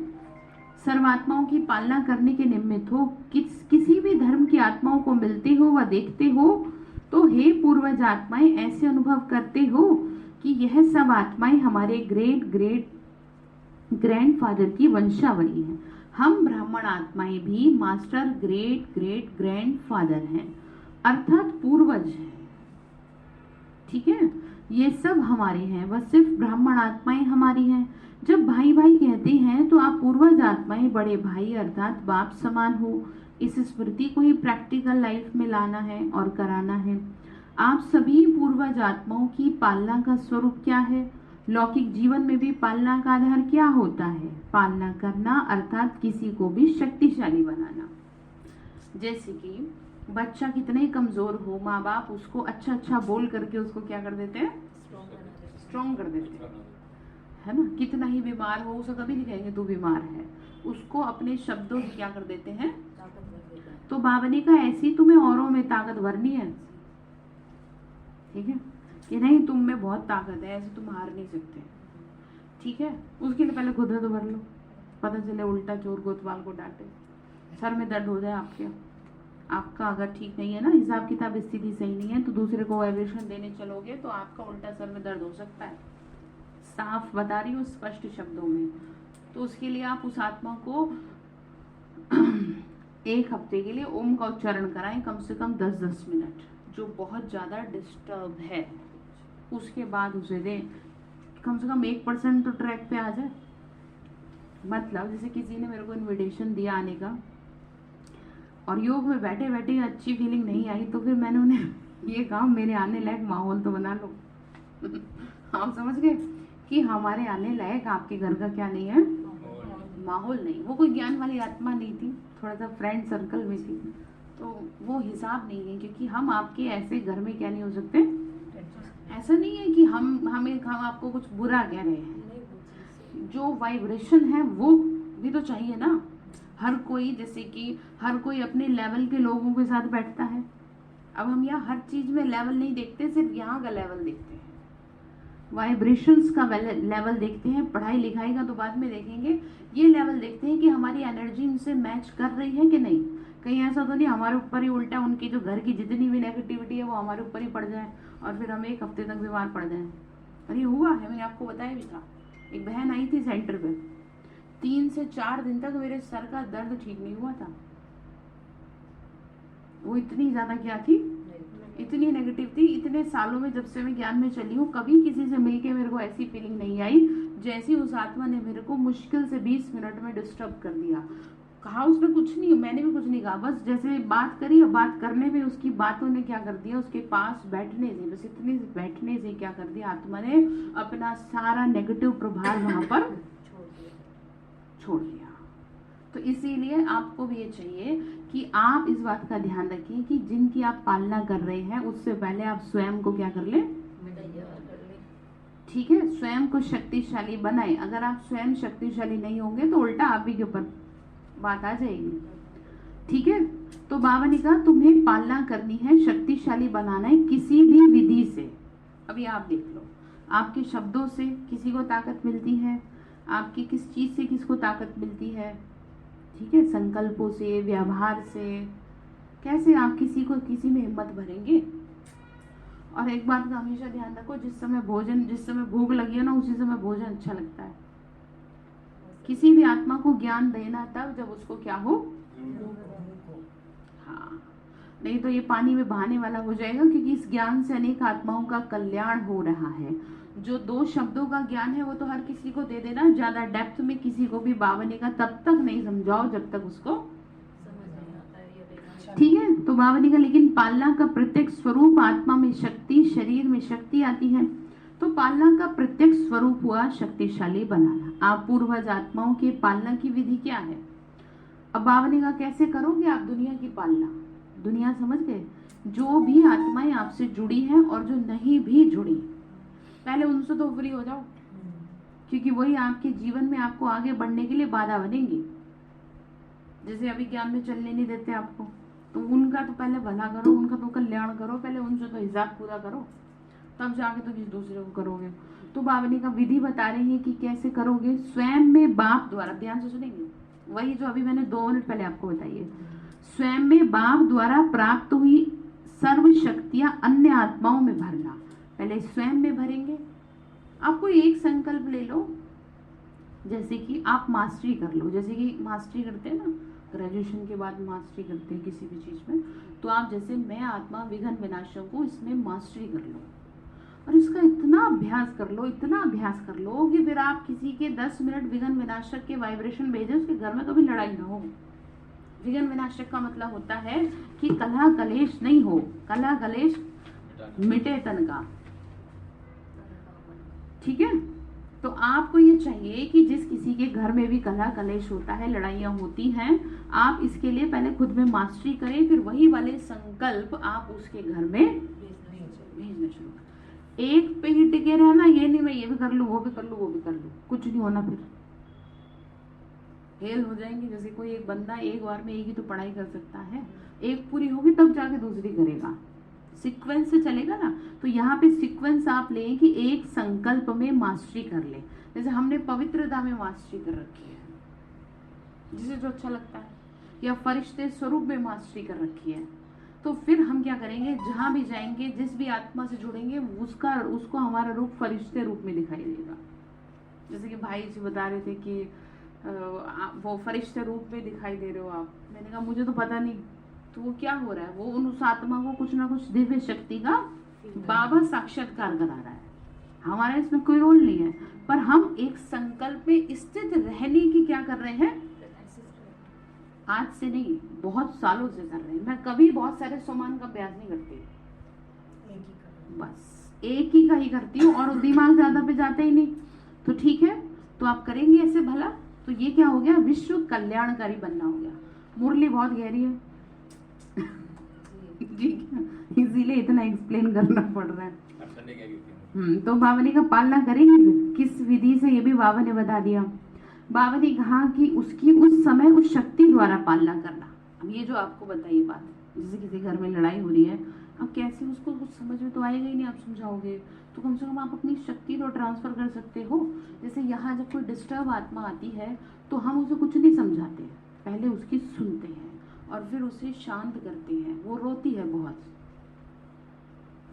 सर्वात्माओं की पालना करने के निमित्त हो। किसी भी धर्म की आत्माओं को मिलते हो व देखते हो तो हे पूर्वज आत्माएं ऐसे अनुभव करते हो कि यह सब आत्माएं हमारे ग्रैंडफादर की वंशावली है। हम ब्राह्मण आत्माएं भी मास्टर ग्रेट ग्रैंडफादर हैं, अर्थात पूर्वज हैं, ठीक है। ये सब हमारे हैं, वह सिर्फ ब्राह्मण आत्माएं हमारी हैं। जब भाई भाई कहते हैं तो आप पूर्वज आत्माएं बड़े भाई अर्थात बाप समान हो। इस स्मृति को ही प्रैक्टिकल लाइफ में लाना है और कराना है। आप सभी पूर्वज आत्माओं की पालना का स्वरूप क्या है? लौकिक जीवन में भी पालना का आधार क्या होता है? पालना करना अर्थात किसी को भी शक्तिशाली बनाना। जैसे कि बच्चा कितना ही कमजोर हो, माँ बाप उसको अच्छा बोल करके उसको क्या कर देते हैं, स्ट्रॉन्ग कर देते हैं, है ना। कितना ही बीमार हो उसे कभी नहीं कहेंगे तू बीमार है, उसको अपने शब्दों से क्या कर देते हैं। तो बाबा ने कहा ऐसी तुम्हें औरों में ताकत भरनी है, ठीक है, कि नहीं तुम में बहुत ताकत है, ऐसे तुम हार नहीं सकते, ठीक है। उसके लिए पहले खुद तो भर लो, पता चले उल्टा चोर कोतवाल को डांटे, सर में दर्द हो जाए आपका अगर ठीक नहीं है ना, हिसाब किताब स्थिति सही नहीं है, तो दूसरे को वाइब्रेशन देने चलोगे तो आपका उल्टा सर में दर्द हो सकता है। साफ बता रही हूँ स्पष्ट शब्दों में। तो उसके लिए आप उस आत्मा को 1 हफ्ते के लिए ओम का उच्चारण कराएं, कम से कम 10-10 मिनट, जो बहुत ज़्यादा डिस्टर्ब है। उसके बाद उसे दें, कम से कम 1% तो ट्रैक पे आ जाए, मतलब जैसे किसी ने मेरे को इनविटेशन दिया आने का और योग में बैठे बैठे अच्छी फीलिंग नहीं आई, तो फिर मैंने उन्हें ये कहा मेरे आने लायक माहौल तो बना लो। आप समझ गए कि हमारे आने लायक आपके घर का क्या नहीं है, माहौल नहीं। वो कोई ज्ञान वाली आत्मा नहीं थी, थोड़ा सा फ्रेंड सर्कल में थी, तो वो हिसाब नहीं है, क्योंकि हम आपके ऐसे घर में क्या नहीं हो सकते। ऐसा नहीं है कि हम आपको कुछ बुरा कह रहे हैं, जो वाइब्रेशन है वो भी तो चाहिए ना। हर कोई, जैसे कि हर कोई अपने लेवल के लोगों के साथ बैठता है। अब हम यहाँ हर चीज में लेवल नहीं देखते, सिर्फ यहाँ का लेवल देखते हैं, वाइब्रेशंस का लेवल देखते हैं। पढ़ाई लिखाई का तो बाद में देखेंगे, ये लेवल देखते हैं कि हमारी एनर्जी इनसे मैच कर रही है कि नहीं। कहीं ऐसा तो नहीं हमारे ऊपर ही उल्टा उनकी जो घर की जितनी भी नेगेटिविटी है वो हमारे ऊपर ही पड़ जाए और फिर हम एक हफ्ते तक बीमार पड़ जाए। और ये हुआ है, मैंने आपको बताया भी था। एक बहन आई थी सेंटर पे, 3 से 4 दिन तक मेरे सर का दर्द ठीक नहीं हुआ था। वो इतनी ज्यादा क्या थी, इतनी नेगेटिव थी। इतने सालों में जब से मैं ज्ञान में चली हूँ, कभी किसी से मिलके मेरे को ऐसी फीलिंग नहीं आई जैसी उस आत्मा ने मेरे को मुश्किल से 20 मिनट में डिस्टर्ब कर दिया। कहा उसने कुछ नहीं, मैंने भी कुछ नहीं कहा, बस जैसे बात करी और बात करने में उसकी बातों ने क्या कर दिया, उसके पास बैठने से, बस इतने बैठने से क्या कर दिया, आत्मा ने अपना सारा नेगेटिव प्रभाव वहां पर छोड़ दिया। तो इसीलिए आपको भी ये चाहिए कि आप इस बात का ध्यान रखें कि जिनकी आप पालना कर रहे हैं उससे पहले आप स्वयं को क्या कर लें, ठीक है, स्वयं को शक्तिशाली बनाएं। अगर आप स्वयं शक्तिशाली नहीं होंगे तो उल्टा आप ही के ऊपर बात आ जाएगी, ठीक है। तो बाबा ने कहा तुम्हें पालना करनी है, शक्तिशाली बनाना है किसी भी विधि से। अभी आप देख लो, आपके शब्दों से किसी को ताकत मिलती है, आपकी किस चीज से किसको ताकत मिलती है, ठीक है, संकल्पों से, व्यवहार से। कैसे आप किसी को किसी में हिम्मत भरेंगे। और एक बात का हमेशा ध्यान रखो, जिस समय भूख लगी है ना, उसी समय भोजन अच्छा लगता है। किसी भी आत्मा को ज्ञान देना तब जब उसको क्या हो, हाँ, नहीं तो ये पानी में बहाने वाला हो जाएगा, क्योंकि इस ज्ञान से अनेक आत्माओं का कल्याण हो रहा है। जो 2 शब्दों का ज्ञान है वो तो हर किसी को दे देना, ज्यादा डेप्थ में किसी को भी बाबा ने कहा तब तक नहीं समझाओ जब तक उसको, ठीक है। तो बाबा ने कहा लेकिन पालना का प्रत्यक्ष स्वरूप, आत्मा में शक्ति, शरीर में शक्ति आती है। तो पालना का प्रत्यक्ष स्वरूप हुआ शक्तिशाली बनाना। आप पूर्वज आत्माओं के पालना की विधि क्या है। अब बाबा ने कहा कैसे करोगे आप दुनिया की पालना। दुनिया समझ गए, जो भी आत्माएं आपसे जुड़ी हैं और जो नहीं भी जुड़ी, पहले उनसे तो फ्री हो जाओ, क्योंकि वही आपके जीवन में आपको आगे बढ़ने के लिए बाधा बनेंगी। जैसे अभी ज्ञान में चलने नहीं देते आपको, तो उनका तो पहले भला करो, उनका तो कल्याण करो, पहले उनसे तो हिसाब पूरा करो, तब जाके तो किसी दूसरे को करोगे। तो बाबा ने का विधि बता रहे हैं कि कैसे करोगे। स्वयं में बाप द्वारा, ध्यान से सुनेंगे, वही जो अभी मैंने 2 मिनट पहले आपको बताइए, स्वयं में बाप द्वारा प्राप्त हुई सर्व शक्तियां अन्य आत्माओं में भरना। पहले स्वयं में भरेंगे। आपको एक संकल्प ले लो, जैसे कि आप मास्टरी कर लो, जैसे कि मास्टरी करते हैं ना, ग्रेजुएशन के बाद मास्टरी करते हैं किसी भी चीज में, तो आप जैसे मैं आत्मा विघ्न विनाशक हूँ, इसमें मास्टरी कर लो और इसका इतना अभ्यास कर लो, इतना अभ्यास कर लो कि फिर आप किसी के 10 मिनट विघ्न विनाशक के वाइब्रेशन भेजे, उसके घर में कभी लड़ाई ना हो। विघ्न विनाशक का मतलब होता है कि कलह कलेश नहीं हो, कलह कलेश मिटे तन का, ठीक है। तो आपको ये चाहिए कि जिस किसी के घर में भी कलह कलेश होता है, लड़ाइयाँ होती हैं, आप इसके लिए पहले खुद में मास्टरी करें, फिर वही वाले संकल्प आप उसके घर में भेजना शुरू करें। एक पे ही टिके रहना, ये नहीं मैं ये भी कर लूँ, वो भी कर लूँ, वो भी कर लूँ, कुछ नहीं होना, फिर फेल हो जाएंगे। जैसे कोई एक बंदा एक बार में एक ही तो पढ़ाई कर सकता है, एक पूरी होगी तब जाके दूसरी करेगा, सीक्वेंस से चलेगा ना। तो यहाँ पे सीक्वेंस आप लें कि एक संकल्प में मास्टरी कर ले। जैसे हमने पवित्रता में मास्टरी कर रखी है, जिसे जो अच्छा लगता है, या फरिश्ते स्वरूप में मास्टरी कर रखी है, तो फिर हम क्या करेंगे, जहां भी जाएंगे, जिस भी आत्मा से जुड़ेंगे, उसको हमारा रूप फरिश्ते रूप में दिखाई देगा। जैसे कि भाई जी बता रहे थे कि वो फरिश्ते रूप में दिखाई दे रहे हो आप। मैंने कहा मुझे तो पता नहीं, तो वो क्या हो रहा है, वो उस आत्मा को कुछ ना कुछ दिव्य शक्ति का बाबा साक्षात्कार करा रहा है। हमारा इसमें कोई रोल नहीं है, पर हम एक संकल्प में स्थित रहने की क्या कर रहे हैं, आज से नहीं बहुत सालों से कर रहे हैं। मैं कभी बहुत सारे सोमान का अभ्यास नहीं करती, बस एक ही का ही करती हूँ और दिमाग ज्यादा पे जाता ही नहीं। तो ठीक है, तो आप करेंगे ऐसे भला, तो ये क्या हो गया, विश्व कल्याणकारी बनना हो गया। मुरली बहुत गहरी है ठीक है, इसीलिए इतना एक्सप्लेन करना पड़ रहा है। तो बाबा ने का पालना करेंगे फिर किस विधि से, ये भी बाबा ने बता दिया। बाबा ने कहा कि उसकी उस समय उस शक्ति द्वारा पालना करना। अब ये जो आपको बताइए बात, जैसे किसी घर में लड़ाई हो रही है, अब कैसे उसको कुछ समझ में तो आएगा ही नहीं, आप समझाओगे तो कम से कम आप अपनी शक्ति तो ट्रांसफर कर सकते हो। जैसे यहाँ जब कोई डिस्टर्ब आत्मा आती है तो हम उसे कुछ नहीं समझाते, पहले उसकी सुनते हैं और फिर उसे शांत करते हैं। वो रोती है बहुत,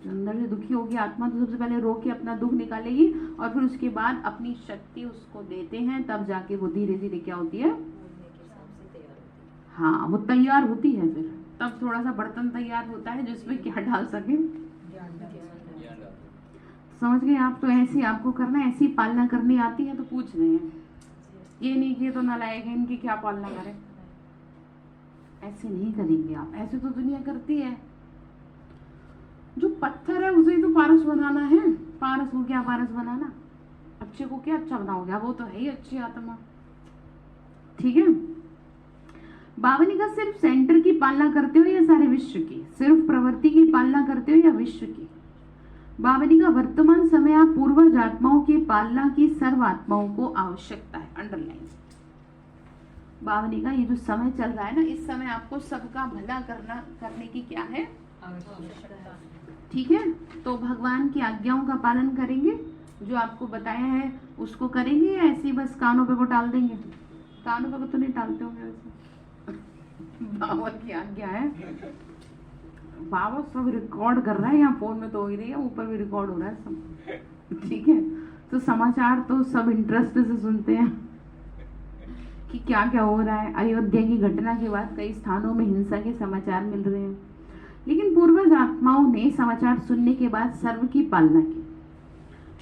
जो अंदर से दुखी होगी आत्मा, तो सबसे पहले रो के अपना दुख निकालेगी और फिर उसके बाद अपनी शक्ति उसको देते हैं, तब जाके वो धीरे धीरे क्या होती है, हाँ वो तैयार होती है। फिर तब थोड़ा सा बर्तन तैयार होता है जिसमें क्या डाल सके, समझ गए आप। तो ऐसी आपको करना, ऐसी पालना करनी आती है तो पूछ रहे हैं, ये नहीं किए तो नालायक है, इनकी क्या पालना करें, ऐसे नहीं करेंगे आप। ऐसे तो दुनिया करती है, जो पत्थर है उसे ही तो पारस बनाना है। पारस को क्या पारस बनाना, अच्छे को क्या अच्छा बनाओगे, वो तो है ही अच्छी आत्मा। ठीक है, बाबा ने कहा सिर्फ सेंटर की पालना करते हो या सारे विश्व की, सिर्फ प्रवृत्ति की पालना करते हो या विश्व की। बाबा ने कहा वर्तमान समय आप पूर्वज आत्माओं की पालना की सर्व आत्माओं को आवश्यकता है। अंडरलाइन, बाबा ने कहा ये जो समय चल रहा है ना, इस समय आपको सबका भला करने की क्या है, आवश्यकता। ठीक है, तो भगवान की आज्ञाओं का पालन करेंगे, जो आपको बताया है उसको करेंगे, या ऐसे ही बस कानों पे को टाल देंगे। कानों पे को तो नहीं टालते होंगे वैसे, बाबा की आज्ञा है। बाबा सब रिकॉर्ड कर रहा है, यहाँ फोन में तो हो ही रही है, ऊपर भी रिकॉर्ड हो रहा है सब। ठीक है, तो समाचार तो सब इंटरेस्ट से सुनते हैं कि क्या क्या हो रहा है। अयोध्या की घटना के बाद कई स्थानों में हिंसा के समाचार मिल रहे हैं, लेकिन पूर्वज आत्माओं ने समाचार सुनने के बाद सर्व की पालना की।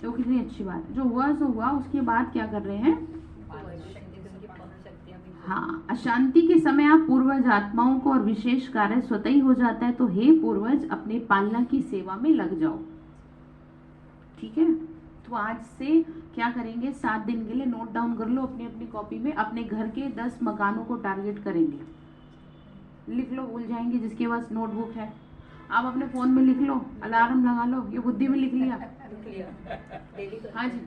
तो कितनी अच्छी बात है, जो हुआ सो हुआ, उसके बाद क्या कर रहे हैं, हाँ अशांति के समय आप पूर्वज आत्माओं को और विशेष कार्य स्वतः ही हो जाता है, तो हे पूर्वज अपने पालना की सेवा में लग जाओ। ठीक है, तो आज से क्या करेंगे, 7 दिन के लिए नोट डाउन कर लो अपनी अपनी कॉपी में, अपने घर के 10 मकानों को टारगेट करेंगे। लिख लो, भूल जाएंगे जिसके पास नोटबुक है, आप अपने फोन में लिख लो, अलार्म लगा लो, ये बुद्धि में लिख लिया। हाँ जी,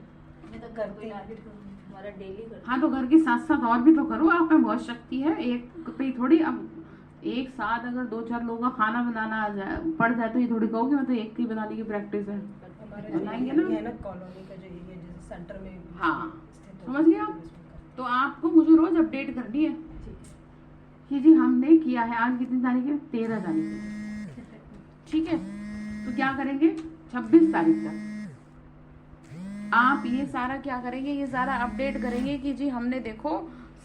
हाँ तो घर के साथ साथ और भी तो करो, आप में बहुत शक्ति है, एक पे थोड़ी। अब एक साथ अगर 2-4 लोगों का खाना बनाना आ जाए पड़ जाए तो ये थोड़ी कहोगे मतलब एक की बनाने की प्रैक्टिस है, बनाएंगे ना कॉलोनी का जो एरिया जैसे सेंटर में, हाँ समझ गए आप। तो आपको मुझे रोज अपडेट करनी है कि जी हमने किया है। आज कितनी तारीख है, 13 तारीख है, ठीक है। तो क्या करेंगे, 26 तारीख तक आप ये सारा क्या करेंगे, ये सारा अपडेट करेंगे कि जी हमने देखो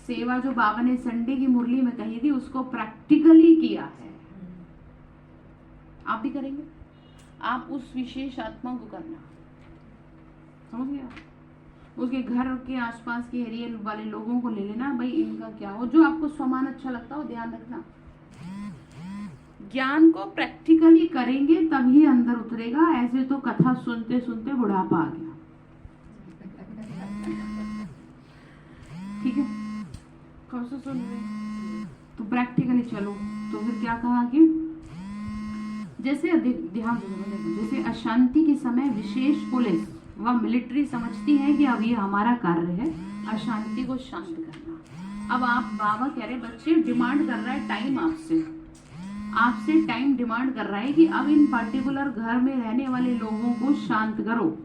सेवा जो बाबा ने संडे की मुरली में कही थी उसको प्रैक्टिकली किया है। आप भी करेंगे, आप उस विशेष आत्मा को करना, समझ गया। उसके घर के आसपास के एरिया वाले लोगों को ले लेना, भाई इनका क्या हो, जो आपको स्वमान अच्छा लगता हो ध्यान रखना। ज्ञान को प्रैक्टिकली करेंगे तभी अंदर उतरेगा, ऐसे तो कथा सुनते सुनते बुढ़ापा आ गया। ठीक है, कब से सुन रहे, तो प्रैक्टिकली चलो। तो फिर क्या कहा कि जैसे ध्यान दो, जैसे अशांति के समय विशेष पुलिस व मिलिट्री समझती है कि अब ये हमारा कार्य है अशांति को शांत करना। अब आप बाबा कह रहे बच्चे डिमांड कर रहा है टाइम आपसे टाइम डिमांड कर रहा है कि अब इन पर्टिकुलर घर में रहने वाले लोगों को शांत करो,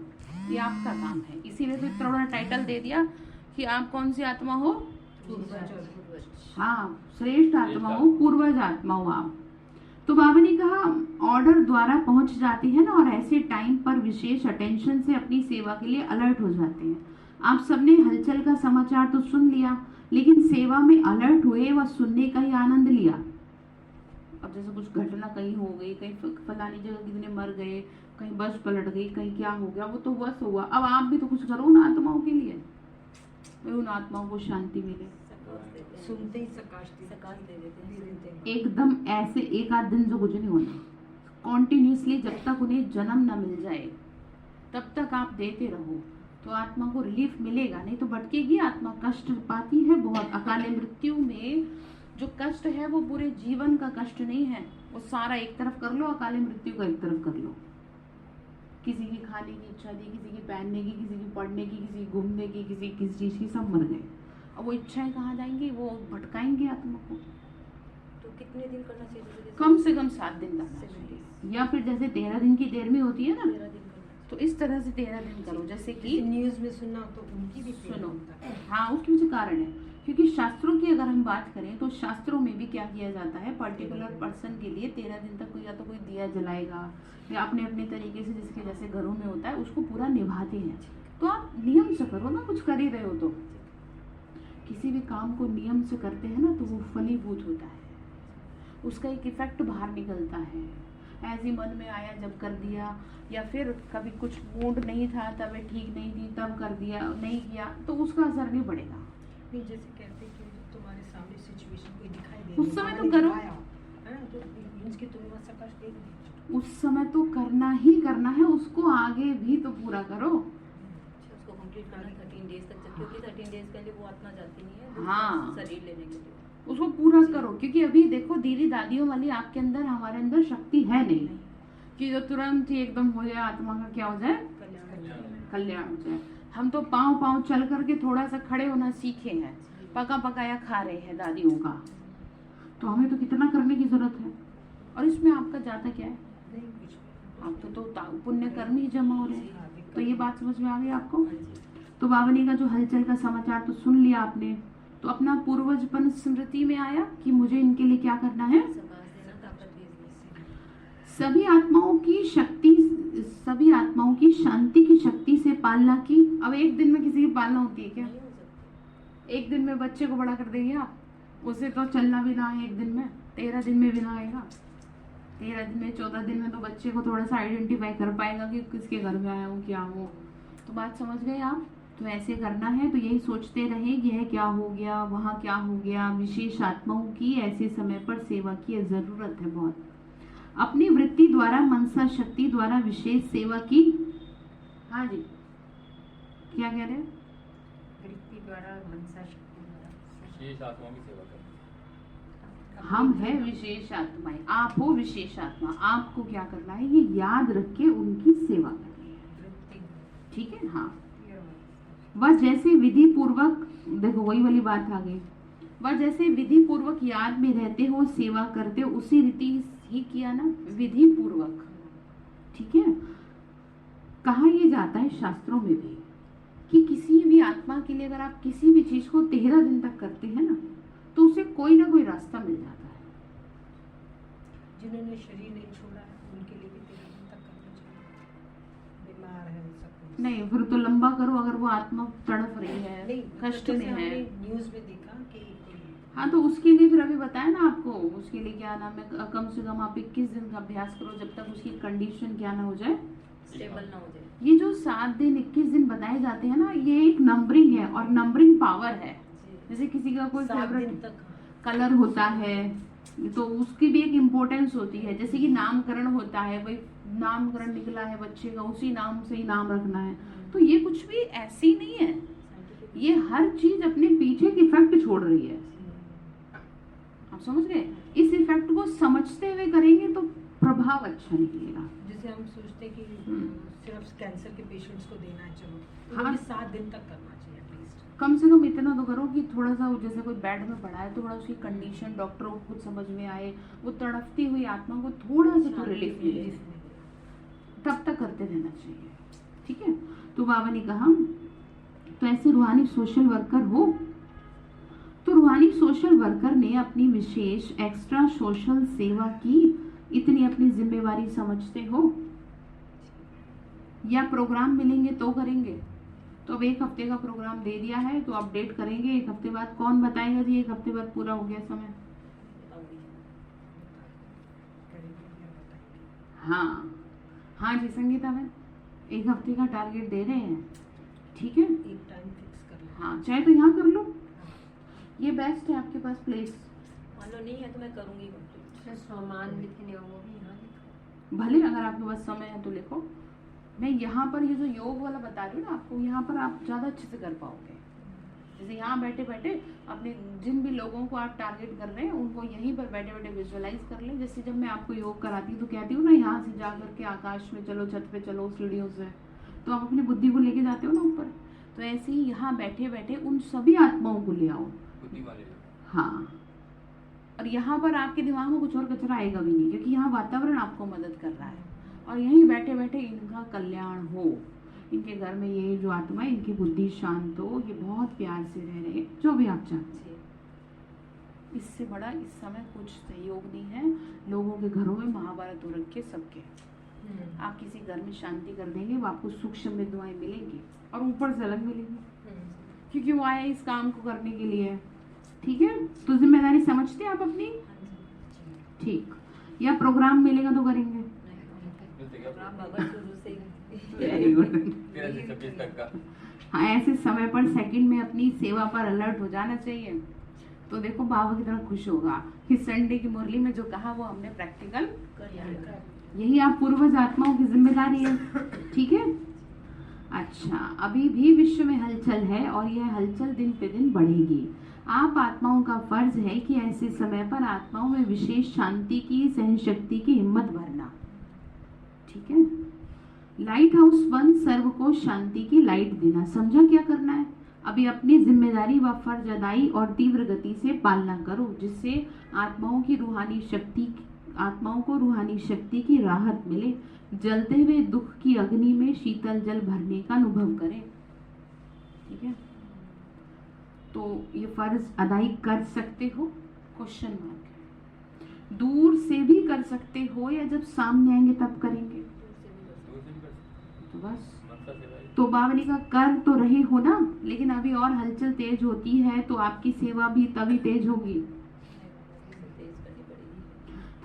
ये आपका काम है। इसीलिए तो इतना बड़ा टाइटल दे दिया कि आप कौन सी आत्मा हो, हाँ श्रेष्ठ आत्मा हो, पूर्वज आत्मा हो आप। तो बाबा ने कहा ऑर्डर द्वारा पहुंच जाते हैं ना, और ऐसे टाइम पर विशेष अटेंशन से अपनी सेवा के लिए अलर्ट हो जाते हैं। आप सबने हलचल का समाचार तो सुन लिया, लेकिन सेवा में अलर्ट हुए व सुनने का ही आनंद लिया। अब जैसे कुछ घटना कहीं हो गई, कहीं फलानी जगह कितने मर गए, कहीं बस पलट गई, कहीं क्या हो गया, वो तो बस हुआ। अब आप भी तो कुछ करो ना आत्माओं के लिए, भाई उन आत्माओं को शांति मिले। सुनते ही सकाश दे देते हैं। एकदम ऐसे एक आध दिन से कुछ नहीं होना, कॉन्टिन्यूसली जब तक उन्हें जन्म न मिल जाए तब तक आप देते रहो तो आत्मा को रिलीफ मिलेगा, नहीं तो भटकेगी आत्मा, कष्ट पाती है बहुत। अकाले मृत्यु में जो कष्ट है वो पूरे जीवन का कष्ट नहीं है, वो सारा एक तरफ कर लो, अकाले मृत्यु को एक तरफ कर लो। किसी की खाने की इच्छा थी, किसी की पहनने की, किसी की पढ़ने की, किसी की घूमने की, किसी किस चीज की, सब मर गए। अब वो इच्छाएं कहाँ जाएंगी, वो भटकाएंगे आत्मा को। तो कितने दिन करना चाहिए? कम से कम 7 दिन करना चाहिए, या फिर जैसे 13 दिन की देर में होती है ना, 13 दिन करना तो इस तरह से 13 दिन करो। जैसे कि न्यूज में सुना तो उनकी भी सुनो, हाँ उसके पीछे कारण है, क्योंकि शास्त्रों की अगर हम बात करें तो शास्त्रों में भी क्या किया जाता है, पर्टिकुलर पर्सन के लिए 13 दिन तक कोई या तो कोई दिया जलाएगा या अपने अपने तरीके से जिसके जैसे घरों में होता है उसको पूरा निभाते हैं। तो आप नियम से करो ना, कुछ कर ही रहे हो तो। किसी भी काम को नियम से करते हैं ना तो वो फलीभूत होता है, उसका एक इफेक्ट बाहर निकलता है। ऐसे मन में आया जब कर दिया, या फिर कभी कुछ मूड नहीं था, तबीयत ठीक नहीं थी तब कर दिया, नहीं किया तो उसका असर नहीं पड़ेगा। नहीं, जैसे कहते हैं कि जब तुम्हारे सामने सिचुएशन कोई दिखाई दे, उस समय तो करो, है ना, तो मींस कि तुम्हें वहाँ सकाश देख दी। उस समय तो करना ही करना है, उसको आगे भी तो पूरा करो। उसको कंप्लीट करना 13 डेज तक, क्योंकि 13 डेज पहले वो आत्मा जाती नहीं है हाँ, शरीर लेने के लिए, उसको पूरा करो। क्योंकि अभी देखो दीदी दादियों वाली आपके अंदर, हमारे अंदर शक्ति है नहीं कि जो तुरंत ही एकदम हो जाए, आत्मा का क्या हो जाए, कल्याण हो जाए। हम तो पाँव पाँव चल करके थोड़ा सा खड़े होना सीखे हैं, पका पकाया खा रहे हैं दादियों का, तो हमें तो कितना करने की जरूरत है। और इसमें आपका जाता क्या है, नहीं कुछ आप तो पुण्य कर्म ही जमा हो रहे हैं। तो ये बात समझ में आ गई आपको। तो बावनी का जो हलचल का समाचार तो सुन लिया आपने, तो अपना पूर्वजपन स्मृति में आया कि मुझे इनके लिए क्या करना है, सभी आत्माओं की शक्ति, सभी आत्माओं की शांति की शक्ति से पालना की। अब एक दिन में किसी की पालना होती है क्या? एक दिन में बच्चे को बड़ा कर देंगे आप, उसे तो चलना भी ना है एक दिन में, 13 दिन में भी ना आएगा। 13 दिन में 14 दिन में तो बच्चे को थोड़ा सा आइडेंटिफाई कर पाएगा कि किसके घर में आया हूँ, क्या हूँ। तो बात समझ गए आप। तो ऐसे करना है, तो यही सोचते रहे यह क्या हो गया, वहाँ क्या हो गया। विशेष आत्माओं की ऐसे समय पर सेवा की जरूरत है बहुत। अपनी वृत्ति द्वारा, मनसा शक्ति द्वारा विशेष सेवा की। हाँ जी, क्या कह रहे हैं? वृत्ति द्वारा, मनसा शक्ति द्वारा विशेष आत्माओं की सेवा करनी। हम है विशेष आत्माएं, आप हो विशेष आत्मा। आपको क्या करना है, ये याद रख के उनकी सेवा करनी है, वृत्ति, ठीक है। हाँ, वह जैसे विधि पूर्वक, देखो वही वाली बात आ गई, वह जैसे विधि पूर्वक याद में रहते हो, सेवा करते हो, उसी रीति ही किया ना, विधि पूर्वक, ठीक है। कहा यह जाता है शास्त्रों में भी कि किसी भी आत्मा के लिए अगर आप किसी भी चीज को 13 दिन तक करते हैं ना, तो उसे कोई ना कोई रास्ता मिल जाता है। जिन्होंने शरीर नहीं छोड़ा है उनके लिए भी 13 दिन तक करना चाहिए। बीमार है सब नहीं, फिर तो लंबा करो अगर वो आत्मा तड़फ रही है, नहीं, कष्ट में है। न्यूज में देखा कि हाँ, तो उसके लिए फिर अभी बताया ना आपको, उसके लिए क्या नाम है, कम से कम आप 21 दिन का अभ्यास करो, जब तक उसकी कंडीशन क्या ना हो जाए, स्टेबल ना हो जाए। ये जो 7 दिन 21 दिन बताए जाते हैं ना, ये एक नंबरिंग है और नंबरिंग पावर है। जैसे किसी का कोई 7 दिन फेवरेट तक कलर होता है तो उसकी भी एक इम्पोर्टेंस होती है। जैसे कि नामकरण होता है, भाई नामकरण निकला है बच्चे का, उसी नाम से ही नाम रखना है। तो ये कुछ भी ऐसी नहीं है, ये हर चीज अपने पीछे एक इफेक्ट छोड़ रही है। आप समझ गए? इस इफेक्ट को समझते हुए करेंगे तो प्रभाव अच्छा निकलेगा। जैसे हम सोचते हैं कि सिर्फ कैंसर के पेशेंट्स को देना है, चलो हाँ। हाँ, 7 दिन तक करना चाहिए एटलीस्ट। कम से कम इतना तो करो कि थोड़ा सा, जैसे कोई बेड में पड़ा है तो थोड़ा उसकी कंडीशन डॉक्टरों को खुद समझ में आए, वो तड़पती हुई आत्मा को थोड़ा सा तो रिलीफ मिले, तब तक करते रहना चाहिए, ठीक है। तो बाबा ने कहा, तो ऐसे रूहानी सोशल वर्कर हो, तो रूहानी सोशल वर्कर ने अपनी विशेष एक्स्ट्रा सोशल सेवा की, इतनी अपनी जिम्मेवारी समझते हो, या प्रोग्राम मिलेंगे तो करेंगे। तो अब 1 हफ्ते का प्रोग्राम दे दिया है तो अपडेट करेंगे 1 हफ्ते बाद। कौन बताएगा जी 1 हफ्ते बाद पूरा हो गया समय? हाँ जी संगीता मैम, 1 हफ्ते का टारगेट दे रहे हैं, ठीक है। एक टाइम फिक्स कर लो। हाँ चाहे तो यहाँ कर लो, ये बेस्ट है आपके पास प्लेस। मान लो नहीं है तो मैं करूँगी कंप्लीट। सामान लिखने वो भी यहाँ लिखो। भले अगर आपके पास समय है तो लिखो। मैं यहाँ पर ये जो योग वाला बता रही हूँ ना आपको, यहाँ पर आप ज़्यादा अच्छे से कर पाओगे। जैसे यहाँ बैठे बैठे अपने जिन भी लोगों को आप टारगेट कर रहे हैं उनको यहीं पर बैठे बैठे विजुअलाइज कर लें। जैसे जब मैं आपको योग कराती हूँ तो कहती हूँ ना, यहाँ से जा करके आकाश में चलो, छत पे चलो, सीढ़ियों से, तो आप अपनी बुद्धि को लेके जाते हो ना ऊपर। तो ऐसे ही यहाँ बैठे बैठे उन सभी आत्माओं को ले आओ। बुद्धि वाले लोग। हाँ, और यहाँ पर आपके दिमाग में कुछ और कचरा आएगा भी नहीं, क्योंकि यहाँ वातावरण आपको मदद कर रहा है। और यहीं बैठे बैठे इनका कल्याण हो, इनके घर में ये जो आत्मा है इनकी बुद्धि शांत हो, ये बहुत प्यार से रह रहे, जो भी आप चाहते हैं। इससे बड़ा इस समय कुछ सहयोग नहीं है। लोगों के घरों में महाभारत हो रखे सबके। आप किसी घर में शांति कर देंगे, वो आपको सूक्ष्म दुआएं मिलेंगी और ऊपर से अलग मिलेंगी, क्योंकि वो आया इस काम को करने के लिए। ठीक है, तो जिम्मेदारी समझते हैं आप अपनी? ठीक, या प्रोग्राम मिलेगा तो करेंगे। Very good. 26 तक का। हाँ, ऐसे समय पर सेकंड में अपनी सेवा पर अलर्ट हो जाना चाहिए। तो देखो बाबा कितना खुश होगा कि संडे की मुरली में जो कहा वो हमने प्रैक्टिकल कर। यही आप पूर्वज आत्माओं की जिम्मेदारी है, ठीक है। अच्छा, अभी भी विश्व में हलचल है और यह हलचल दिन पे दिन बढ़ेगी। आप आत्माओं का फर्ज है कि ऐसे समय पर आत्माओं में विशेष शांति की, सहन शक्ति की हिम्मत भरना, ठीक है। लाइट हाउस वन सर्व को शांति की लाइट देना। समझा क्या करना है? अभी अपनी जिम्मेदारी व फर्ज अदाई और तीव्र गति से पालना करो, जिससे आत्माओं को रूहानी शक्ति की राहत मिले। जलते हुए दुख की अग्नि में शीतल जल भरने का अनुभव करें, ठीक है। तो ये फर्ज अदाई कर सकते हो? क्वेश्चन मार्क है। दूर से भी कर सकते हो या जब सामने आएंगे तब करेंगे? तो बस, तो बावली का कर तो रहे हो ना, लेकिन अभी और हलचल तेज होती है तो आपकी सेवा भी तभी तेज होगी।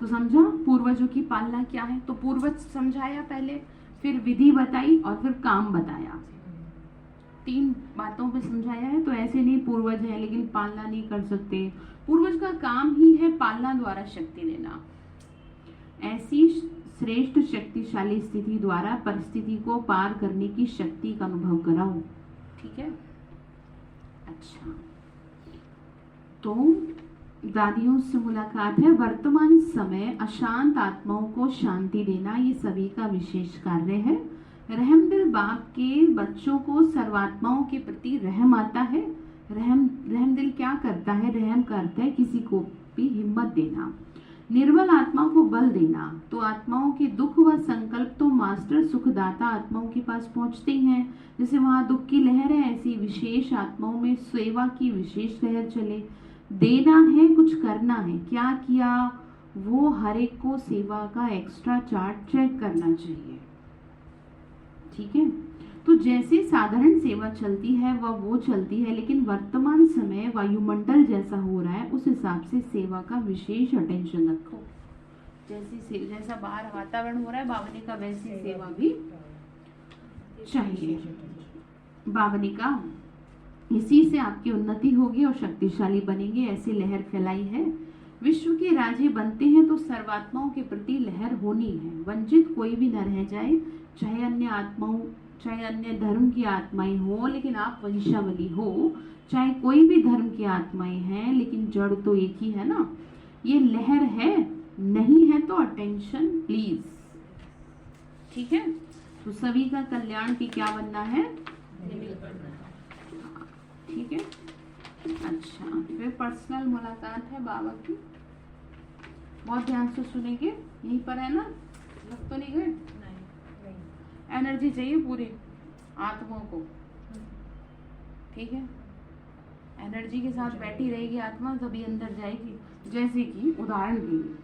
तो समझा पूर्वजों की पालना क्या है? तो पूर्वज समझाया पहले, फिर विधि बताई और फिर काम बताया। 3 बातों पे समझाया है। तो ऐसे नहीं पूर्वज है लेकिन पालना नहीं कर सकते। पूर्वज का काम ही है पालना द्वारा शक्ति देना। ऐसी श्रेष्ठ शक्तिशाली स्थिति द्वारा परिस्थिति को पार करने की शक्ति का अनुभव कराओ, ठीक है। अच्छा, तो दादियों से मुलाकात है। वर्तमान समय अशांत आत्माओं को शांति देना ये सभी का विशेष कार्य है। रहमदिल बाप के बच्चों को सर्वात्माओं के प्रति रहम आता है। रहमदिल क्या करता है? रहम करता है किसी को भी हिम्मत देना, निर्बल आत्माओं को बल देना। तो आत्माओं के दुख व संकल्प तो मास्टर सुखदाता आत्माओं के पास पहुंचते ही हैं। जैसे वहां दुख की लहर है, ऐसी विशेष आत्माओं में सेवा की विशेष लहर चले। देना है, कुछ करना है, क्या किया वो हर एक को सेवा का एक्स्ट्रा चार्ट चेक करना चाहिए, ठीक है। तो जैसे साधारण सेवा चलती है वो चलती है, लेकिन वर्तमान समय वायुमंडल जैसा हो रहा है उस हिसाब से सेवा का विशेष अटेंशन रखो। जैसा बाहर वातावरण हो रहा है बावनी का, वैसी सेवा भी चाहिए बावनी का। इसी से आपकी उन्नति होगी और शक्तिशाली बनेंगे। ऐसी लहर फैलाई है। विश्व के राजे बनते हैं तो सर्वात्माओं के प्रति लहर होनी है। वंचित कोई भी न रह जाए, चाहे अन्य धर्म की आत्माएं हो लेकिन आप वंशावली हो, चाहे कोई भी धर्म की आत्माएं हैं लेकिन जड़ तो एक ही है ना। ये लहर है, नहीं है तो अटेंशन प्लीज, ठीक है। तो सभी का कल्याण की क्या बनना है? ठीक है। अच्छा, फिर पर्सनल मुलाकात है बाबा की, बहुत ध्यान से सुनेंगे। यहीं पर है ना, लग तो नहीं गए? एनर्जी चाहिए पूरी आत्माओं को, ठीक है। एनर्जी के साथ बैठी रहेगी आत्मा तभी अंदर जाएगी। जैसे कि उदाहरण के लिए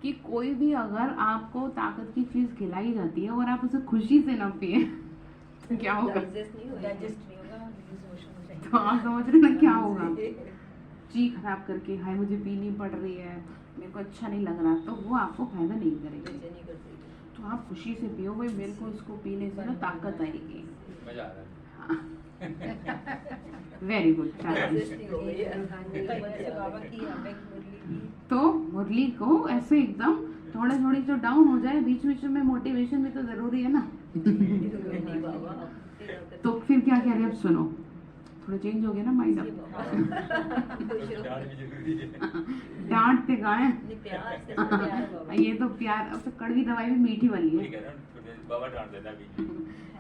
कि कोई भी अगर आपको ताकत की चीज खिलाई जाती है और आप उसे खुशी से न पिए क्या होगा? डाइजेस्ट नहीं होगा। तो आप समझ रहे ना क्या होगा? जी खराब करके हाय मुझे पीनी पड़ रही है, मेरे को अच्छा नहीं लग रहा, तो वो आपको फायदा नहीं करेगी। बेचैनी कर देगी। तो आप खुशी से पियो भाई, मेरे को इसको पीने से ना ताकत आएगी। मजा आ रहा है। Very good. Interesting हो गई है। बच्चे बाबा की अबेक मुरली की तो मुरली को ऐसे एकदम थोड़ी थोड़ी जो डाउन हो जाए, बीच बीच में मोटिवेशन भी तो जरूरी है ना। नहीं बाबा, तो फिर क्या कह रहे हैं, अब सुनो, थोड़ा चेंज हो गया ना माइंड अब। खुश रहो। प्यार भी जरूरी है। डांटते गाए नहीं, प्यार से प्यार है बाबा। ये तो प्यार। अब तो कड़वी दवाई भी मीठी वाली वही है। कह रहा हूँ, तो बाबा डांट देता अभी।